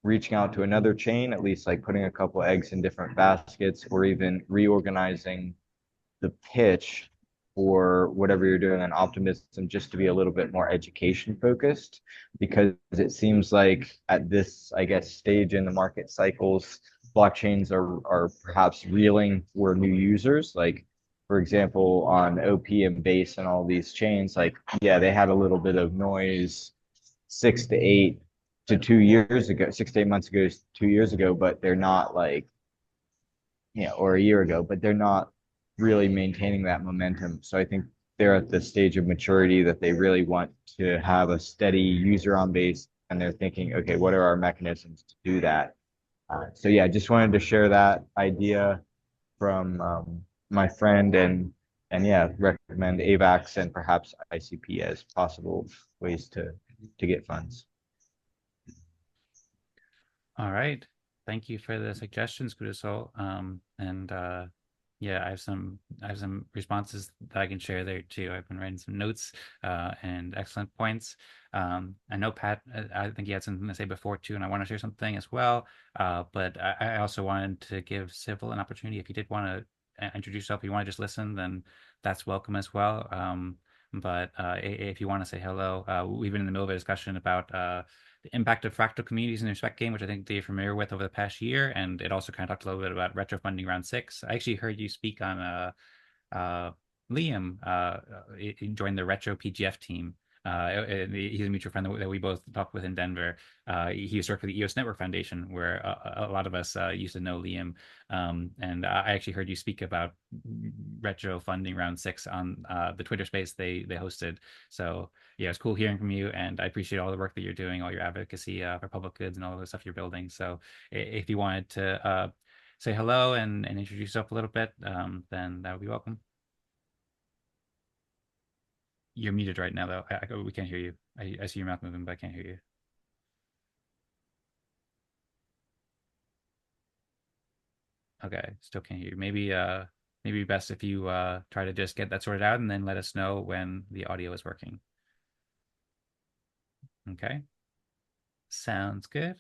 reaching out to another chain, at least like putting a couple eggs in different baskets, or even reorganizing the pitch for whatever you're doing on Optimism just to be a little bit more education focused, because it seems like at this, I guess, stage in the market cycles, blockchains are perhaps reeling for new users. Like, for example, on OP and Base and all these chains, like, yeah, they had a little bit of noise 6 to 8 to 2 years ago, 6 to 8 months ago, 2 years ago, but they're not like, or a year ago, but they're not really maintaining that momentum. So I think they're at the stage of maturity that they really want to have a steady user on base, and they're thinking, okay, what are our mechanisms to do that? So yeah, just wanted to share that idea from my friend, and yeah, recommend AVAX and perhaps ICP as possible ways to get funds. All right. Thank you for the suggestions, Kudasol. Yeah, I have some responses that I can share there too. I've been writing some notes and excellent points. I know Pat, I think he had something to say before too, and I want to share something as well. But I also wanted to give Civil an opportunity. If you did want to introduce yourself, if you want to just listen, then that's welcome as well. But if you want to say hello, we've been in the middle of a discussion about the impact of fractal communities in the Respect game, which I think they're familiar with over the past year. And it also kind of talked a little bit about RetroFunding Round 6. I actually heard you speak on Liam joined the Retro PGF team. He's a mutual friend that we both talked with in Denver. He used to work for the EOS Network Foundation, where a lot of us used to know Liam. And I actually heard you speak about Retro Funding Round 6 on the Twitter space they hosted. So yeah, it's cool hearing from you, and I appreciate all the work that you're doing, all your advocacy for public goods and all the stuff you're building. So if you wanted to say hello and introduce yourself a little bit, then that would be welcome. You're muted right now, though. We can't hear you. I see your mouth moving, but I can't hear you. Okay, still can't hear you. Maybe best if you try to just get that sorted out and then let us know when the audio is working. Okay, sounds good.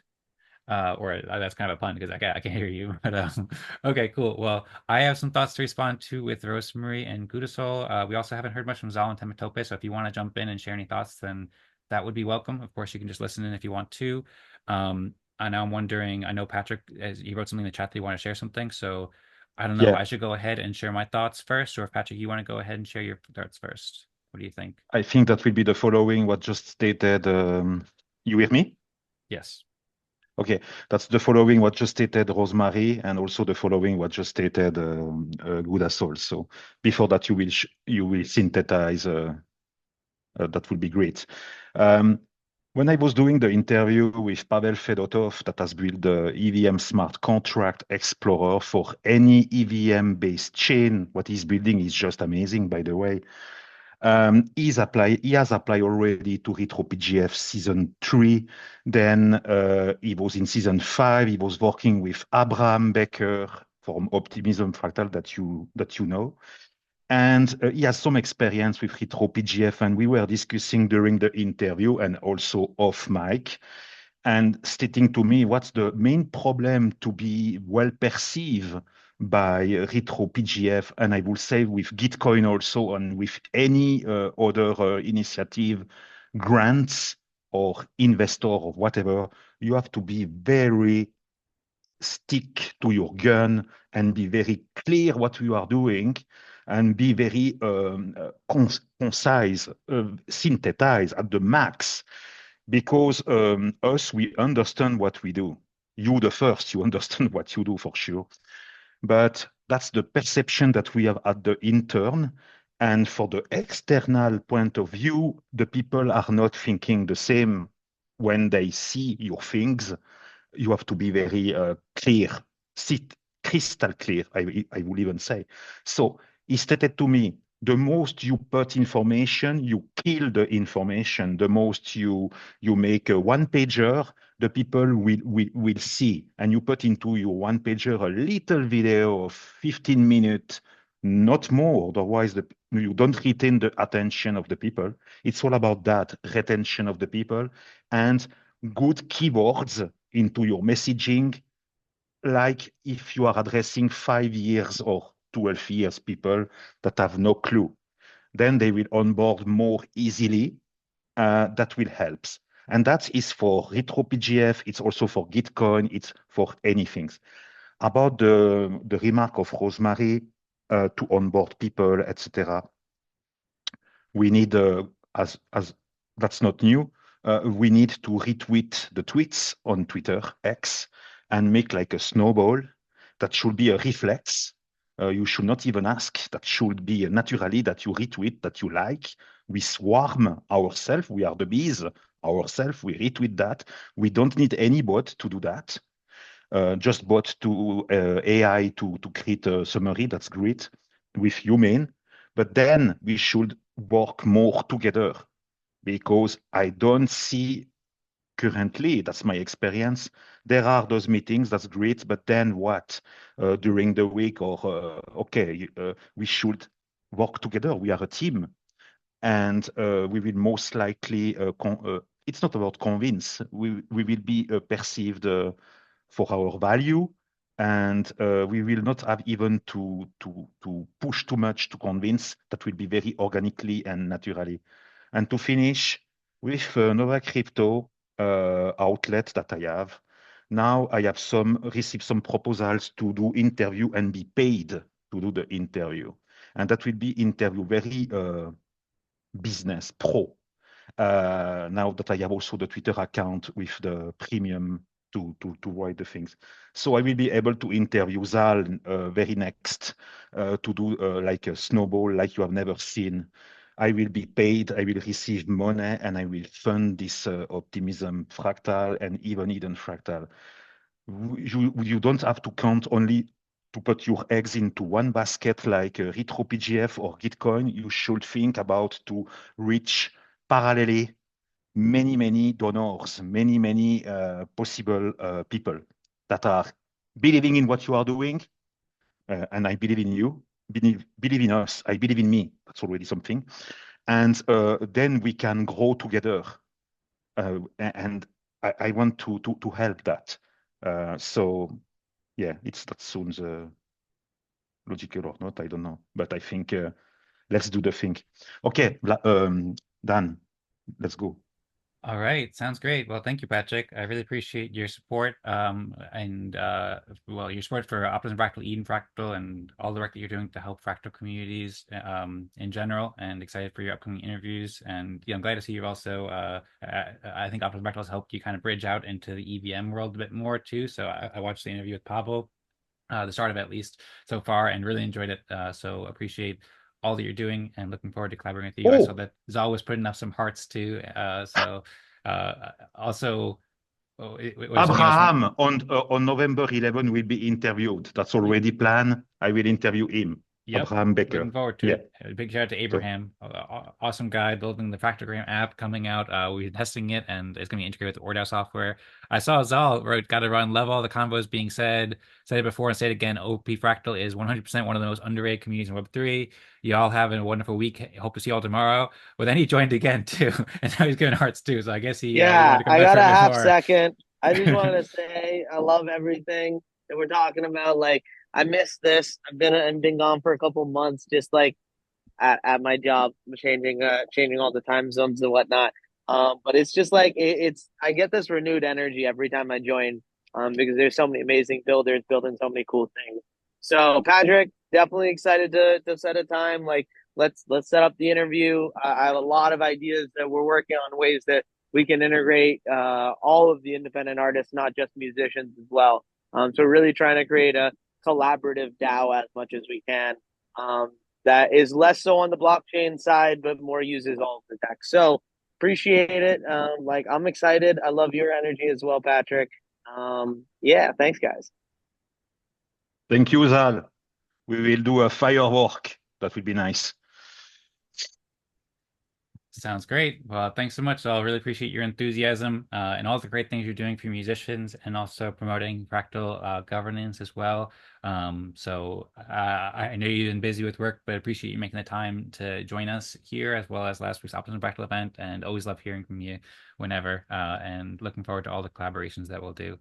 Or that's kind of a pun because I can't hear you. But okay, cool. Well, I have some thoughts to respond to with Rosmari and Gudasol. We also haven't heard much from Zaal and Tematope, so if you want to jump in and share any thoughts, then that would be welcome. Of course, you can just listen in if you want to. And I'm wondering, I know Patrick, he wrote something in the chat that he wanted to share something, so I don't know if I should go ahead and share my thoughts first, or if Patrick, you want to go ahead and share your thoughts first. What do you think? I think that will be the following what just stated. You hear me? Yes. Okay, that's the following what just stated Rosmari, and also the following what just stated Gudasol. So before that, you will synthesize. That would be great. When I was doing the interview with Pavel Fedotov, that has built the EVM Smart Contract Explorer for any EVM-based chain, what he's building is just amazing, by the way. He has applied already to RetroPGF season 3. Then he was in season 5. He was working with Abraham Becker from Optimism Fractal that you know. And he has some experience with RetroPGF, and we were discussing during the interview and also off mic, and stating to me what's the main problem to be well perceived by RetroPGF, and I will say with Gitcoin also, and with any other initiative, grants or investor or whatever, you have to be very stick to your gun and be very clear what you are doing and be very concise, synthesize at the max, because us, we understand what we do. You the first, you understand what you do for sure. But that's the perception that we have at the intern. And for the external point of view, the people are not thinking the same when they see your things. You have to be very clear, sit crystal clear, I will even say. So he stated to me, the most you put information, you kill the information. The most you make a one-pager, the people will see. And you put into your one-pager a little video of 15 minutes, not more. Otherwise, you don't retain the attention of the people. It's all about that, retention of the people, and good keywords into your messaging, like if you are addressing 5 years or 12 years people that have no clue, then they will onboard more easily. That will help. And that is for RetroPGF, it's also for Gitcoin, it's for anything. About the remark of Rosmari to onboard people, etc. We need, as that's not new, we need to retweet the tweets on Twitter, X, and make like a snowball. That should be a reflex. You should not even ask. That should be naturally that you retweet, that you like. We swarm ourselves. We are the bees ourselves. We retweet that. We don't need any bot to do that. Just bot to AI to create a summary. That's great with human. But then we should work more together, because I don't see currently, that's my experience, there are those meetings, that's great, but then what? During the week, or okay, we should work together. We are a team, and we will most likely, it's not about convince, we will be perceived for our value, and we will not have even to push too much to convince. That will be very organically and naturally. And to finish with Nova Crypto outlet that I have, now I have received some proposals to do interview and be paid to do the interview. And that will be interview very business pro. Now that I have also the Twitter account with the premium to write the things. So I will be able to interview Zaal very next to do like a snowball like you have never seen. I will be paid, I will receive money, and I will fund this Optimism Fractal and even Eden Fractal. You don't have to count only to put your eggs into one basket like RetroPGF or Gitcoin. You should think about to reach parallelly many donors, many possible people that are believing in what you are doing, and I believe in you. Believe in us. I believe in me. That's already something. And then we can grow together. And I want to help that. So yeah, that sounds logical or not, I don't know. But I think let's do the thing. Okay, Dan, let's go. All right, sounds great. Well, thank you, Patrick. I really appreciate your support, and well, your support for Optimism Fractal, Eden Fractal, and all the work that you're doing to help fractal communities in general. And excited for your upcoming interviews. And yeah, I'm glad to see you've also. I think Optimism Fractal has helped you kind of bridge out into the EVM world a bit more too. So I watched the interview with Pablo, the start of it at least so far, and really enjoyed it. So appreciate all that you're doing and looking forward to collaborating with you. I saw that Zaal was putting up some hearts too. Also, Abraham on November 11 will be interviewed. That's already planned. I will interview him. Yep. Abraham Becker. Looking forward to it. A big shout out to Abraham. Awesome guy building the Fractogram app coming out. We're testing it, and it's going to be integrated with the ORDAO software. I saw Zaal wrote, got to run level. The convo is being said it before and say it again. OP Fractal is 100% one of the most underrated communities in Web3. You all have a wonderful week. Hope to see you all tomorrow. Well, then he joined again too, and now he's giving hearts too. So I guess he I got a half second. I just want to say I love everything that we're talking about. Like, I missed this. I've been gone for a couple months, just like at my job, changing all the time zones and whatnot. But it's just like it's I get this renewed energy every time I join, because there's so many amazing builders building so many cool things. So Patrick, definitely excited to set a time. Like let's set up the interview. I have a lot of ideas that we're working on, ways that we can integrate all of the independent artists, not just musicians as well. So really trying to create a collaborative DAO as much as we can. That is less so on the blockchain side, but more uses all of the tech. So appreciate it. Like I'm excited. I love your energy as well, Patrick. Yeah, thanks, guys. Thank you, Zal. We will do a firework. That will be nice. Sounds great. Well, thanks so much. I really appreciate your enthusiasm and all the great things you're doing for musicians and also promoting fractal governance as well. I know you've been busy with work, but appreciate you making the time to join us here as well as last week's Optimism Fractal event, and always love hearing from you whenever, and looking forward to all the collaborations that we'll do.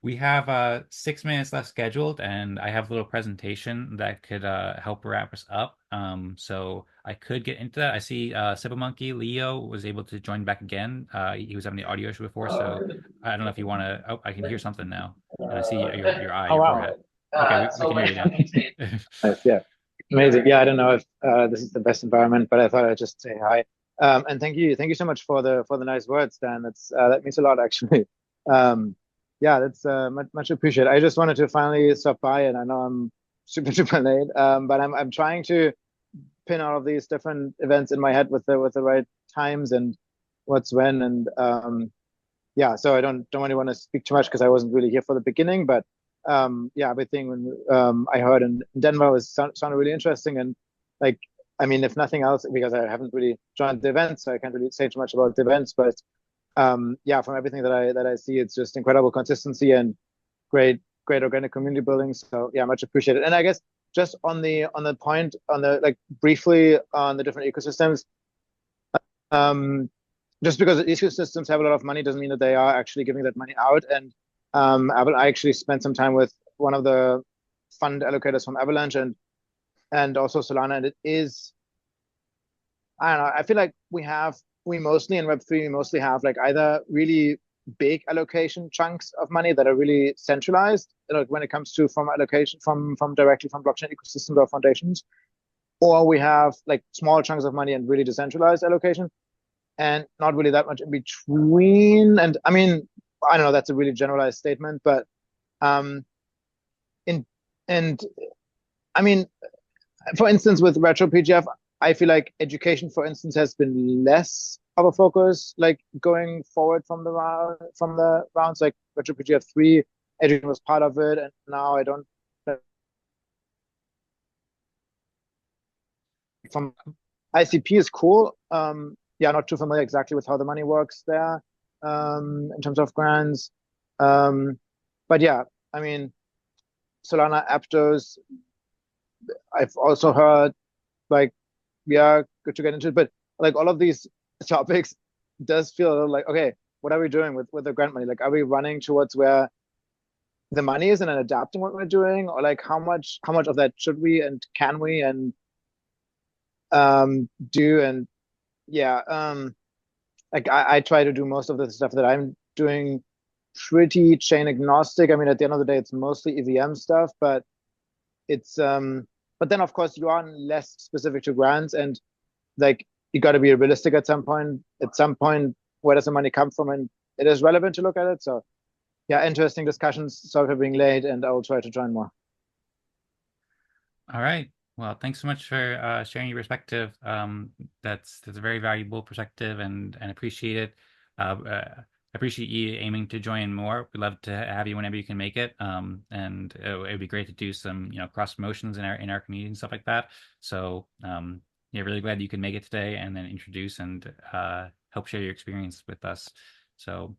We have 6 minutes left scheduled, and I have a little presentation that could help wrap us up. So I could get into that. I see Monkey Leo was able to join back again. He was having the audio issue before, so I don't know if you want to. Oh, I can hear something now, and I see your eye, Oh, your wow. forehead. Okay, we can hear you now. Nice, yeah, amazing. Yeah, I don't know if this is the best environment, but I thought I'd just say hi. And thank you so much for the nice words, Dan. That means a lot, actually. Yeah, that's much appreciated. I just wanted to finally stop by, and I know I'm super late, but I'm trying to pin all of these different events in my head with the right times and what's when, and yeah. So I don't really want to speak too much because I wasn't really here for the beginning, but yeah, everything when I heard in Denver sounded really interesting, and like I mean, if nothing else, because I haven't really joined the event, so I can't really say too much about the events, but yeah, from everything that I see, it's just incredible consistency and great organic community building. So yeah, much appreciated. And I guess just on the point on the like briefly on the different ecosystems, just because ecosystems have a lot of money doesn't mean that they are actually giving that money out. And I actually spent some time with one of the fund allocators from Avalanche and also Solana, and it is, I don't know, I feel like we mostly in Web3, we mostly have like either really big allocation chunks of money that are really centralized, like when it comes to from allocation from directly from blockchain ecosystems or foundations, or we have like small chunks of money and really decentralized allocation, and not really that much in between. And I mean, I don't know, that's a really generalized statement, but I mean, for instance, with retro PGF, I feel like education, for instance, has been less of a focus, like going forward from the rounds. Like retro PGF 3, education was part of it, and now I don't. From ICP is cool. Yeah, not too familiar exactly with how the money works there, in terms of grants. But yeah, I mean, Solana Aptos, I've also heard like, yeah, good to get into it, but like all of these topics does feel a little like, okay, what are we doing with the grant money? Like, are we running towards where the money is and then adapting what we're doing, or like how much of that should we and can we and do? And yeah, like I try to do most of the stuff that I'm doing pretty chain agnostic. I mean, at the end of the day, it's mostly EVM stuff, but it's but then of course you are less specific to grants, and like you got to be realistic at some point. At some point, where does the money come from? And it is relevant to look at it. So yeah, interesting discussions. Sorry for being late, and I will try to join more. All right. Well, thanks so much for sharing your perspective. That's a very valuable perspective, and appreciate it. Appreciate you aiming to join more. We'd love to have you whenever you can make it. And it'd be great to do some, cross promotions in our community and stuff like that. So, yeah, really glad you could make it today and then introduce and help share your experience with us. So,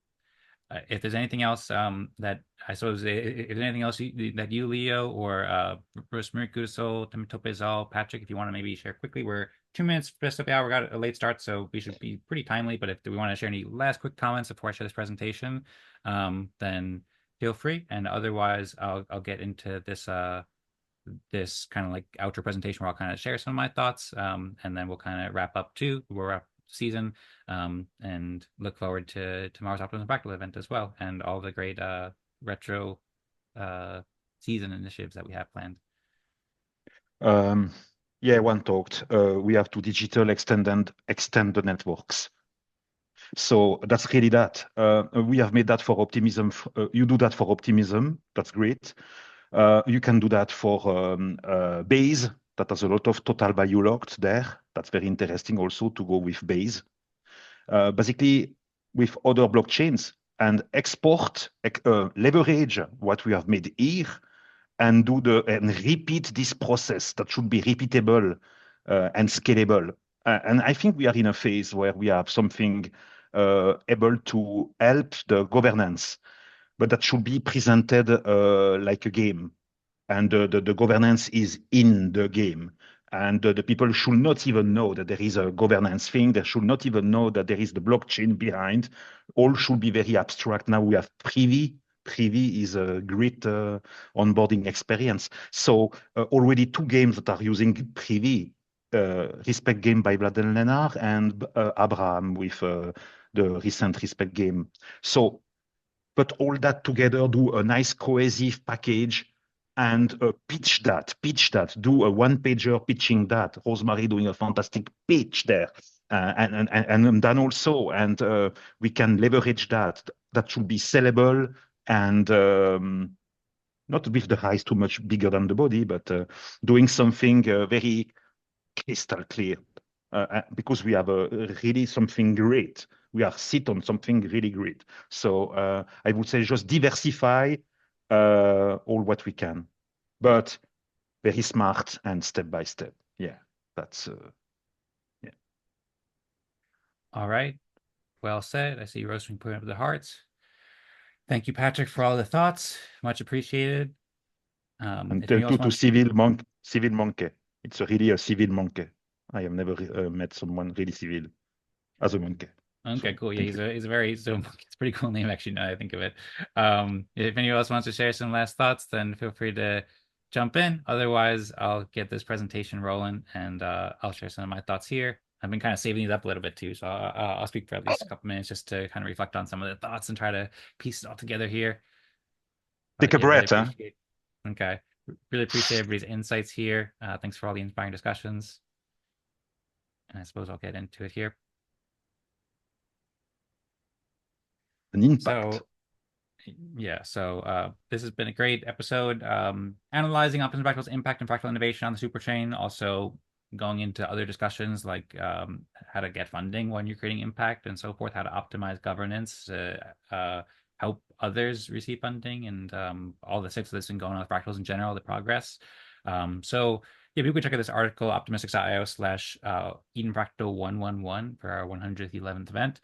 if there's anything else that I suppose, if there's anything else that you, Leo, or Rosmari, Temitope, Zaal, Patrick, if you want to maybe share quickly, we're 2 minutes past the hour. We got a late start, so we should be pretty timely. But if we want to share any last quick comments before I share this presentation, then feel free. And otherwise, I'll get into this this kind of like outro presentation where I'll kind of share some of my thoughts, and then we'll kind of wrap up too. We'll wrap season, and look forward to tomorrow's Optimism Fractal event as well, and all the great retro season initiatives that we have planned. Yeah, one talked. We have to digital extend the networks. So that's really that. We have made that for Optimism. You do that for Optimism. That's great. You can do that for Base. That has a lot of total value locked there. That's very interesting also to go with Base. Basically, with other blockchains and export, leverage what we have made here and repeat this process that should be repeatable and scalable. And I think we are in a phase where we have something able to help the governance, but that should be presented like a game. And the governance is in the game. And the people should not even know that there is a governance thing. They should not even know that there is the blockchain behind. All should be very abstract. Now we have Privy. Privy is a great onboarding experience. So already 2 games that are using Privy, Respect game by Vlad and Lenar, and Abraham with the recent Respect game. So put all that together, do a nice cohesive package, and pitch that, do a one-pager pitching that. Rosmari doing a fantastic pitch there. And done also, and we can leverage that. That should be sellable and not with the eyes too much bigger than the body, but doing something very crystal clear, because we have really something great. We are sit on something really great. So I would say just diversify all what we can, but very smart and step by step. Yeah, that's yeah. All right. Well said. I see Rosemary putting up the hearts. Thank you, Patrick, for all the thoughts. Much appreciated. And to Civil Monkey. It's really a civil monkey. I have never met someone really civil as a monkey. Okay, So, cool. Yeah, he's a very it's a pretty cool name actually. Now that I think of it. If anyone else wants to share some last thoughts, then feel free to jump in. Otherwise, I'll get this presentation rolling, and I'll share some of my thoughts here. I've been kind of saving these up a little bit too, so I'll speak for at least a couple minutes just to kind of reflect on some of the thoughts and try to piece it all together here. Take a breath, huh? Okay. Really appreciate everybody's insights here. Thanks for all the inspiring discussions. And I suppose I'll get into it here. An impact. So, yeah, so this has been a great episode, analyzing Optimism Fractal's impact and fractal innovation on the superchain, also going into other discussions like how to get funding when you're creating impact and so forth, how to optimize governance, help others receive funding, and all the six that's been going on with fractals in general, the progress. So yeah, people can check out this article, optimistics.io/Eden Fractal 111 for our 111th event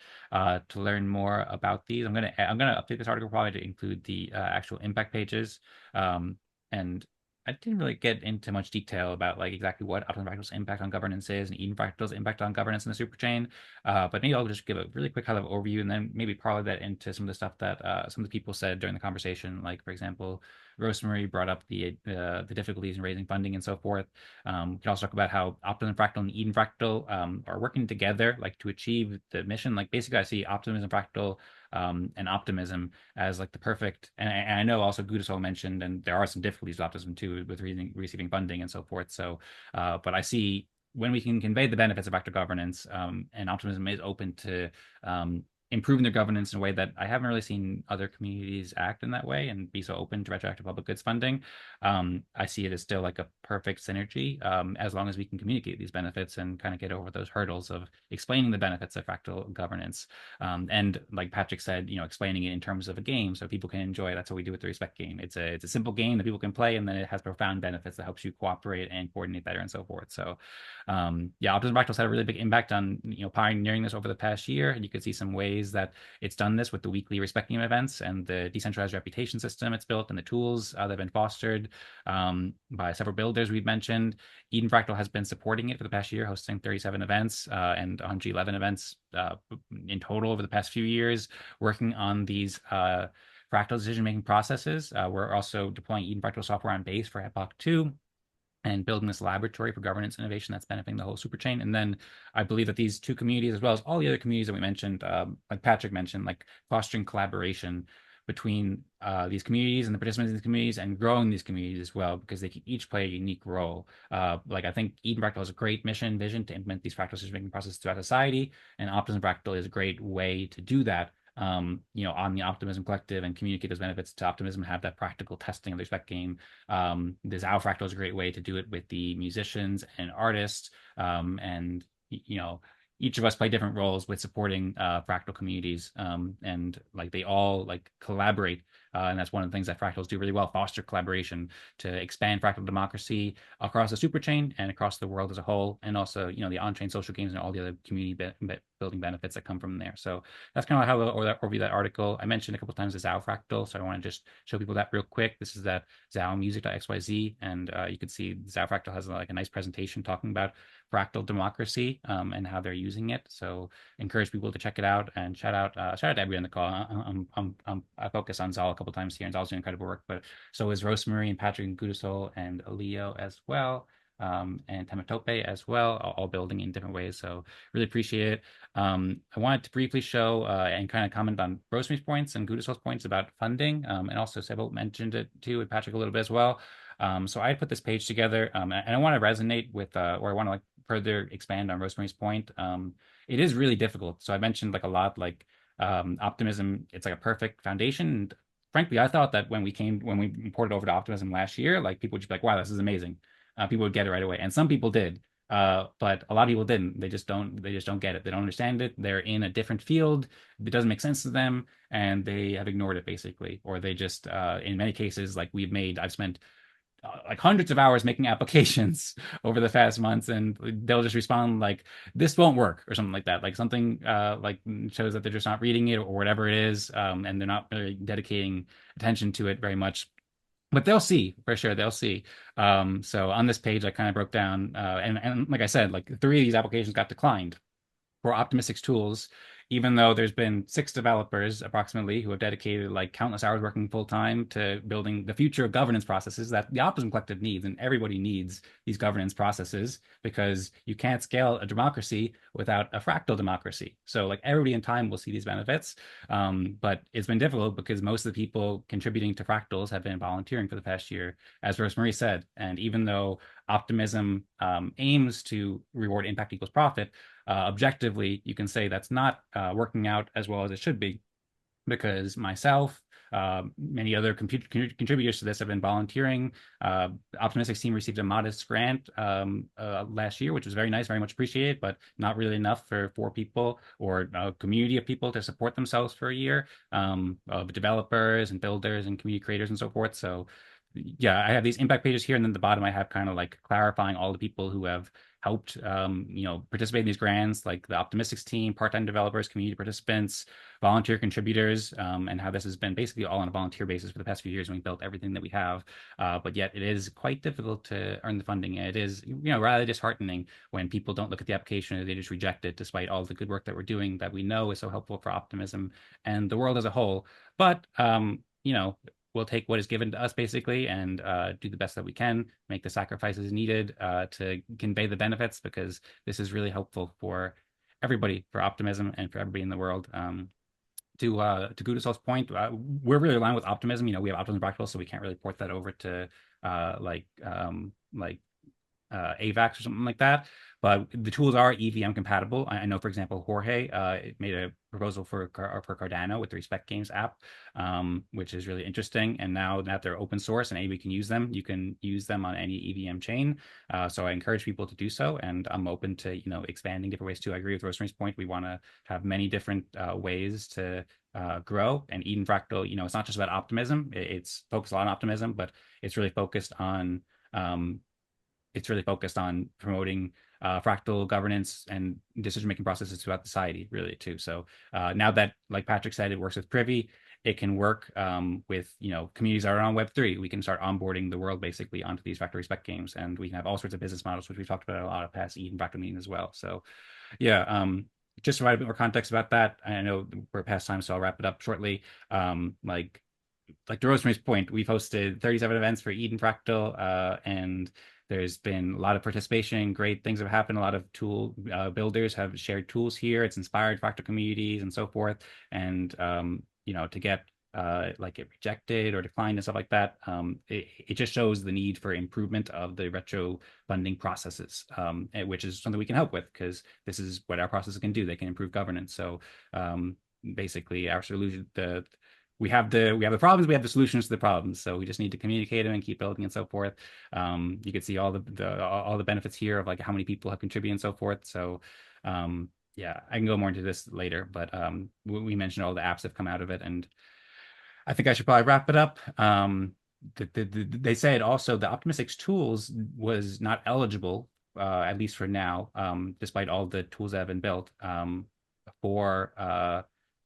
to learn more about these. I'm gonna update this article probably to include the actual impact pages. And I didn't really get into much detail about like exactly what Optimism Fractal's impact on governance is and Eden Fractal's impact on governance in the superchain. But maybe I'll just give a really quick kind of overview and then maybe parlay that into some of the stuff that some of the people said during the conversation. Like, for example, Rosmari brought up the difficulties in raising funding and so forth. We can also talk about how Optimism Fractal and Eden Fractal are working together, like to achieve the mission. Like basically, I see Optimism Fractal and Optimism as like the perfect. And I know also Gudasol mentioned, and there are some difficulties with Optimism too, with receiving funding and so forth. So, but I see when we can convey the benefits of fractal governance, and Optimism is open to improving their governance in a way that I haven't really seen other communities act in that way and be so open to retroactive public goods funding. I see it as still like a perfect synergy, as long as we can communicate these benefits and kind of get over those hurdles of explaining the benefits of fractal governance. And like Patrick said, you know, explaining it in terms of a game so people can enjoy it. That's what we do with the Respect game. It's a simple game that people can play, and then it has profound benefits that helps you cooperate and coordinate better and so forth. So yeah, Optimism Fractal's had a really big impact on, you know, pioneering this over the past year, and you could see some ways that it's done this with the weekly Respect game events and the decentralized reputation system it's built and the tools that have been fostered by several builders we've mentioned. Eden Fractal has been supporting it for the past year, hosting 37 events and 111 events in total over the past few years, working on these fractal decision-making processes. We're also deploying Eden Fractal software on base for Epoch 2 and building this laboratory for governance innovation that's benefiting the whole superchain. And then I believe that these two communities, as well as all the other communities that we mentioned, like Patrick mentioned, like fostering collaboration between these communities and the participants in these communities and growing these communities as well, because they can each play a unique role. Like I think Eden Fractal has a great mission vision to implement these fractal decision-making processes throughout society, and Optimism Fractal is a great way to do that. You know, on the Optimism Collective and communicate those benefits to Optimism, have that practical testing of the respect game. The Zaal Fractal is a great way to do it with the musicians and artists. And, you know, each of us play different roles with supporting fractal communities, and like they all like collaborate. And that's one of the things that fractals do really well: foster collaboration to expand fractal democracy across the superchain and across the world as a whole, and also, you know, the on-chain social games and all the other community building benefits that come from there. So that's kind of how I'll overview that article. I mentioned a couple of times the Zaal Fractal, so I want to just show people that real quick. This is that zaalmusic.xyz, and you can see Zaal Fractal has like a nice presentation talking about fractal democracy and how they're using it. So encourage people to check it out, and shout out to everybody on the call. I focus on Zaal a couple times here, and Zaal's doing incredible work, but so is Rosmari and Patrick and Gudasol and Leo as well, and Tematope as well, all building in different ways. So really appreciate it. I wanted to briefly show and kind of comment on Rosemary's points and Gudasol's points about funding, and also Sybil mentioned it too with Patrick a little bit as well. So I put this page together, and I want to resonate with, or I want to like further expand on Rosemary's point. It is really difficult. So I mentioned like a lot, like Optimism, it's like a perfect foundation. And frankly, I thought that when we ported over to Optimism last year, like people would just be like, wow, this is amazing. People would get it right away. And some people did. But a lot of people didn't. They just don't get it. They don't understand it. They're in a different field. It doesn't make sense to them, and they have ignored it basically. Or they just, in many cases, like I've spent like hundreds of hours making applications over the past months, and they'll just respond like, this won't work, or something like that. Like something like shows that they're just not reading it, or whatever it is, and they're not really dedicating attention to it very much. But they'll see, for sure. They'll see. So on this page, I kind of broke down, and like I said, like 3 of these applications got declined for Optimistic's tools, even though there's been 6 developers approximately who have dedicated like countless hours working full time to building the future of governance processes that the Optimism Collective needs, and everybody needs these governance processes, because you can't scale a democracy without a fractal democracy. So like everybody in time will see these benefits, but it's been difficult because most of the people contributing to fractals have been volunteering for the past year, as Rosmari said. And even though Optimism aims to reward impact equals profit, objectively, you can say that's not working out as well as it should be, because myself, many other contributors to this have been volunteering. Optimistic's team received a modest grant last year, which was very nice, very much appreciated, but not really enough for 4 people or a community of people to support themselves for a year, of developers and builders and community creators and so forth. So yeah, I have these impact pages here, and then at the bottom I have kind of like clarifying all the people who have helped, you know, participate in these grants, like the Optimistics team, part-time developers, community participants, volunteer contributors, and how this has been basically all on a volunteer basis for the past few years when we built everything that we have. But yet it is quite difficult to earn the funding. And it is, you know, rather disheartening when people don't look at the application or they just reject it, despite all the good work that we're doing that we know is so helpful for Optimism and the world as a whole. But, you know, we'll take what is given to us basically, and do the best that we can, make the sacrifices needed to convey the benefits, because this is really helpful for everybody, for Optimism and for everybody in the world. To Gudasol's point, we're really aligned with Optimism. You know, we have Optimism Fractal, so we can't really port that over to like AVAX or something like that. But the tools are EVM compatible. I know, for example, Jorge made a proposal for Cardano with the Respect Games app, which is really interesting. And now that they're open source and anybody can use them, you can use them on any EVM chain. So I encourage people to do so, and I'm open to, you know, expanding different ways too. I agree with Rosemary's point. We want to have many different ways to grow. And Eden Fractal, you know, it's not just about optimism. It's focused on optimism, but it's really focused on promoting fractal governance and decision-making processes throughout society, really, too. So now that, like Patrick said, it works with Privy, it can work with, you know, communities that are on Web3. We can start onboarding the world basically onto these fractal respect games, and we can have all sorts of business models, which we've talked about a lot of past Eden Fractal meetings as well. So yeah, just to provide a bit more context about that, I know we're past time, so I'll wrap it up shortly. Like, like to Rosemary's point, we've hosted 37 events for Eden Fractal, and there's been a lot of participation. Great things have happened. A lot of tool builders have shared tools here. It's inspired fractal communities and so forth. And to get like it rejected or declined and stuff like that, it just shows the need for improvement of the retro funding processes, which is something we can help with, because this is what our processes can do. They can improve governance. So basically, our solution, we have the problems, we have the solutions to the problems. So we just need to communicate them and keep building and so forth. You can see all the benefits here of like how many people have contributed and so forth. So yeah, I can go more into this later, but we mentioned all the apps that have come out of it, and I think I should probably wrap it up. They said also the Optimistics tools was not eligible, at least for now, despite all the tools that have been built, for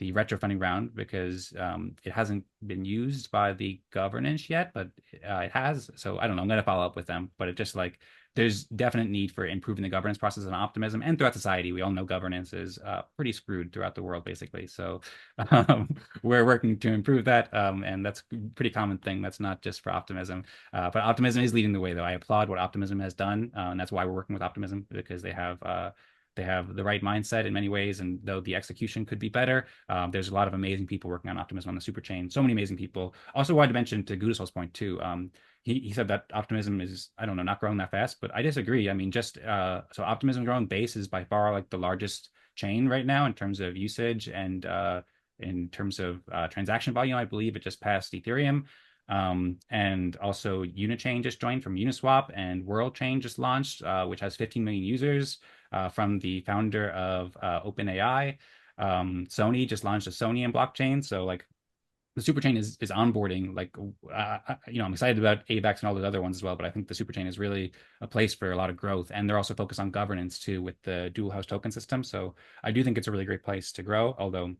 the RetroFunding Round, because it hasn't been used by the governance yet, but it has. So I don't know. I'm going to follow up with them, but it just like there's definite need for improving the governance process and optimism, and throughout society. We all know governance is pretty screwed throughout the world, basically. So we're working to improve that, and that's a pretty common thing. That's not just for optimism, but optimism is leading the way, though. I applaud what optimism has done, and that's why we're working with optimism, because they have the right mindset in many ways, and though the execution could be better, there's a lot of amazing people working on optimism on the Superchain. So many amazing people. Also wanted to mention, to Gudasol's point too, he said that optimism is, I don't know, not growing that fast, but I disagree. I mean, just so optimism growing base is by far like the largest chain right now in terms of usage and in terms of transaction volume. I believe it just passed Ethereum. And also Unichain just joined from Uniswap, and WorldChain just launched, which has 15 million users, from the founder of OpenAI. Sony just launched a Sonian blockchain. So like the Superchain is onboarding. Like, I'm excited about AVAX and all those other ones as well, but I think the Superchain is really a place for a lot of growth. And they're also focused on governance too, with the dual house token system. So I do think it's a really great place to grow, although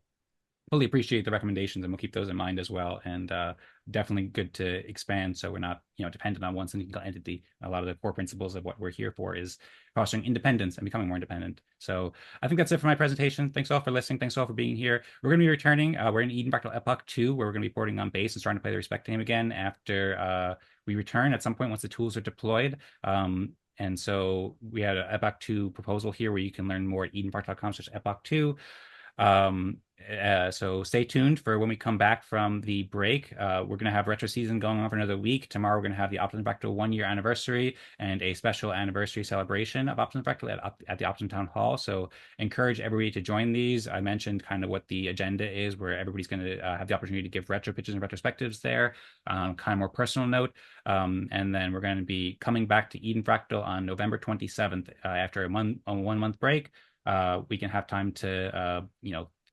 fully appreciate the recommendations, and we'll keep those in mind as well. And definitely good to expand, so we're not dependent on one single entity. A lot of the core principles of what we're here for is fostering independence and becoming more independent. So I think that's it for my presentation. Thanks all for listening. Thanks all for being here. We're going to be returning. We're in Eden Fractal Epoch 2, where we're going to be porting on base and starting to play the respect game again after we return at some point once the tools are deployed. And so we had an Epoch 2 proposal here where you can learn more at edenfractal.com/epoch2. So stay tuned for when we come back from the break. We're going to have retro season going on for another week. Tomorrow we're going to have the Optimism Fractal 1-year anniversary and a special anniversary celebration of Optimism Fractal at the Optimism Town Hall. So encourage everybody to join these. I mentioned kind of what the agenda is, where everybody's going to have the opportunity to give retro pitches and retrospectives there, kind of more personal note. And then we're going to be coming back to Eden Fractal on November 27th, after a 1 month break. We can have time to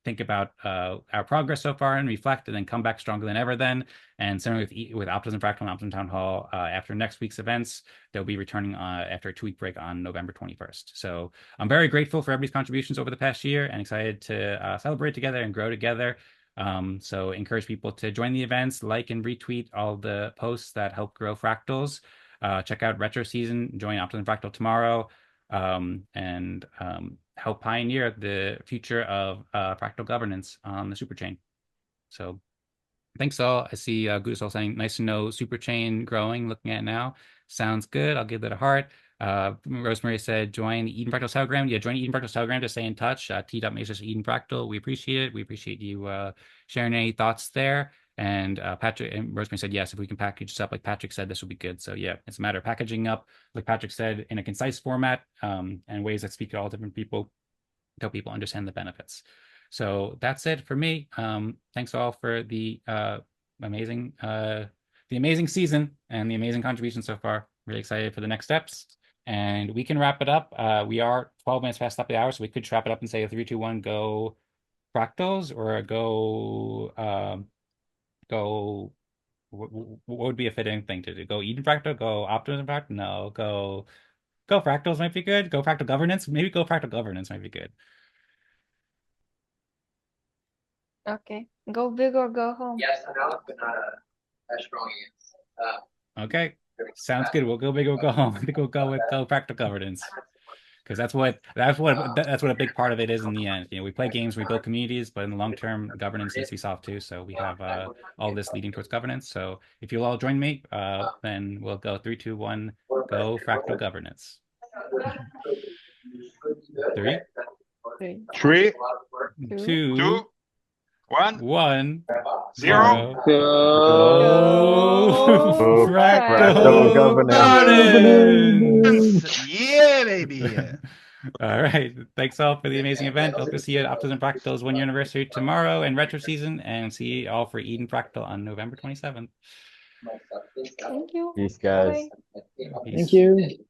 think about our progress so far and reflect, and then come back stronger than ever then. And similarly with Optimism Fractal and Optimism Town Hall, after next week's events, they'll be returning after a 2-week break on November 21st. So I'm very grateful for everybody's contributions over the past year, and excited to celebrate together and grow together. So encourage people to join the events, like and retweet all the posts that help grow fractals. Check out Retro Season, join Optimism Fractal tomorrow, and help pioneer the future of fractal governance on the Superchain. So thanks all. I see Gudasol saying, nice to know Superchain growing, looking at it now. Sounds good. I'll give that a heart. Rosmari said, join the Eden Fractal Telegram. Yeah, join Eden Fractal Telegram to stay in touch. T.me/Eden Fractal. We appreciate it. We appreciate you sharing any thoughts there. And Patrick and Rosemary said, yes, if we can package this up like Patrick said, this will be good. So yeah, it's a matter of packaging up, like Patrick said, in a concise format, and ways that speak to all different people, to help people understand the benefits. So that's it for me. Thanks all for the amazing season and the amazing contribution so far. Really excited for the next steps. And we can wrap it up. We are 12 minutes past top of the hour, so we could wrap it up and say 3, 2, 1, go fractals, or what would be a fitting thing to do? Go Eden Fractal? Go Optimism Fractal? No, go fractals might be good. Go fractal governance? Maybe go fractal governance might be good. Okay, go big or go home. Yes, I know, but not a strong yes. Okay, sounds good. We'll go big or go home. I think we'll go with go fractal governance, because that's what a big part of it is in the end. We play games, we build communities, but in the long term, governance needs to be solved too. So we have all this leading towards governance. So if you'll all join me, then we'll go 3, 2, 1, go fractal governance. 3, 3, 2, 2, 1, 1, 0. Go Fractal governance. Yeah, baby. All right. Thanks all for the amazing event. Hope to see you at Optimism Fractal's 1-year anniversary tomorrow and retro season, and see you all for Eden Fractal on November 27th. Thank you. Peace, guys. Bye. Peace. Thank you.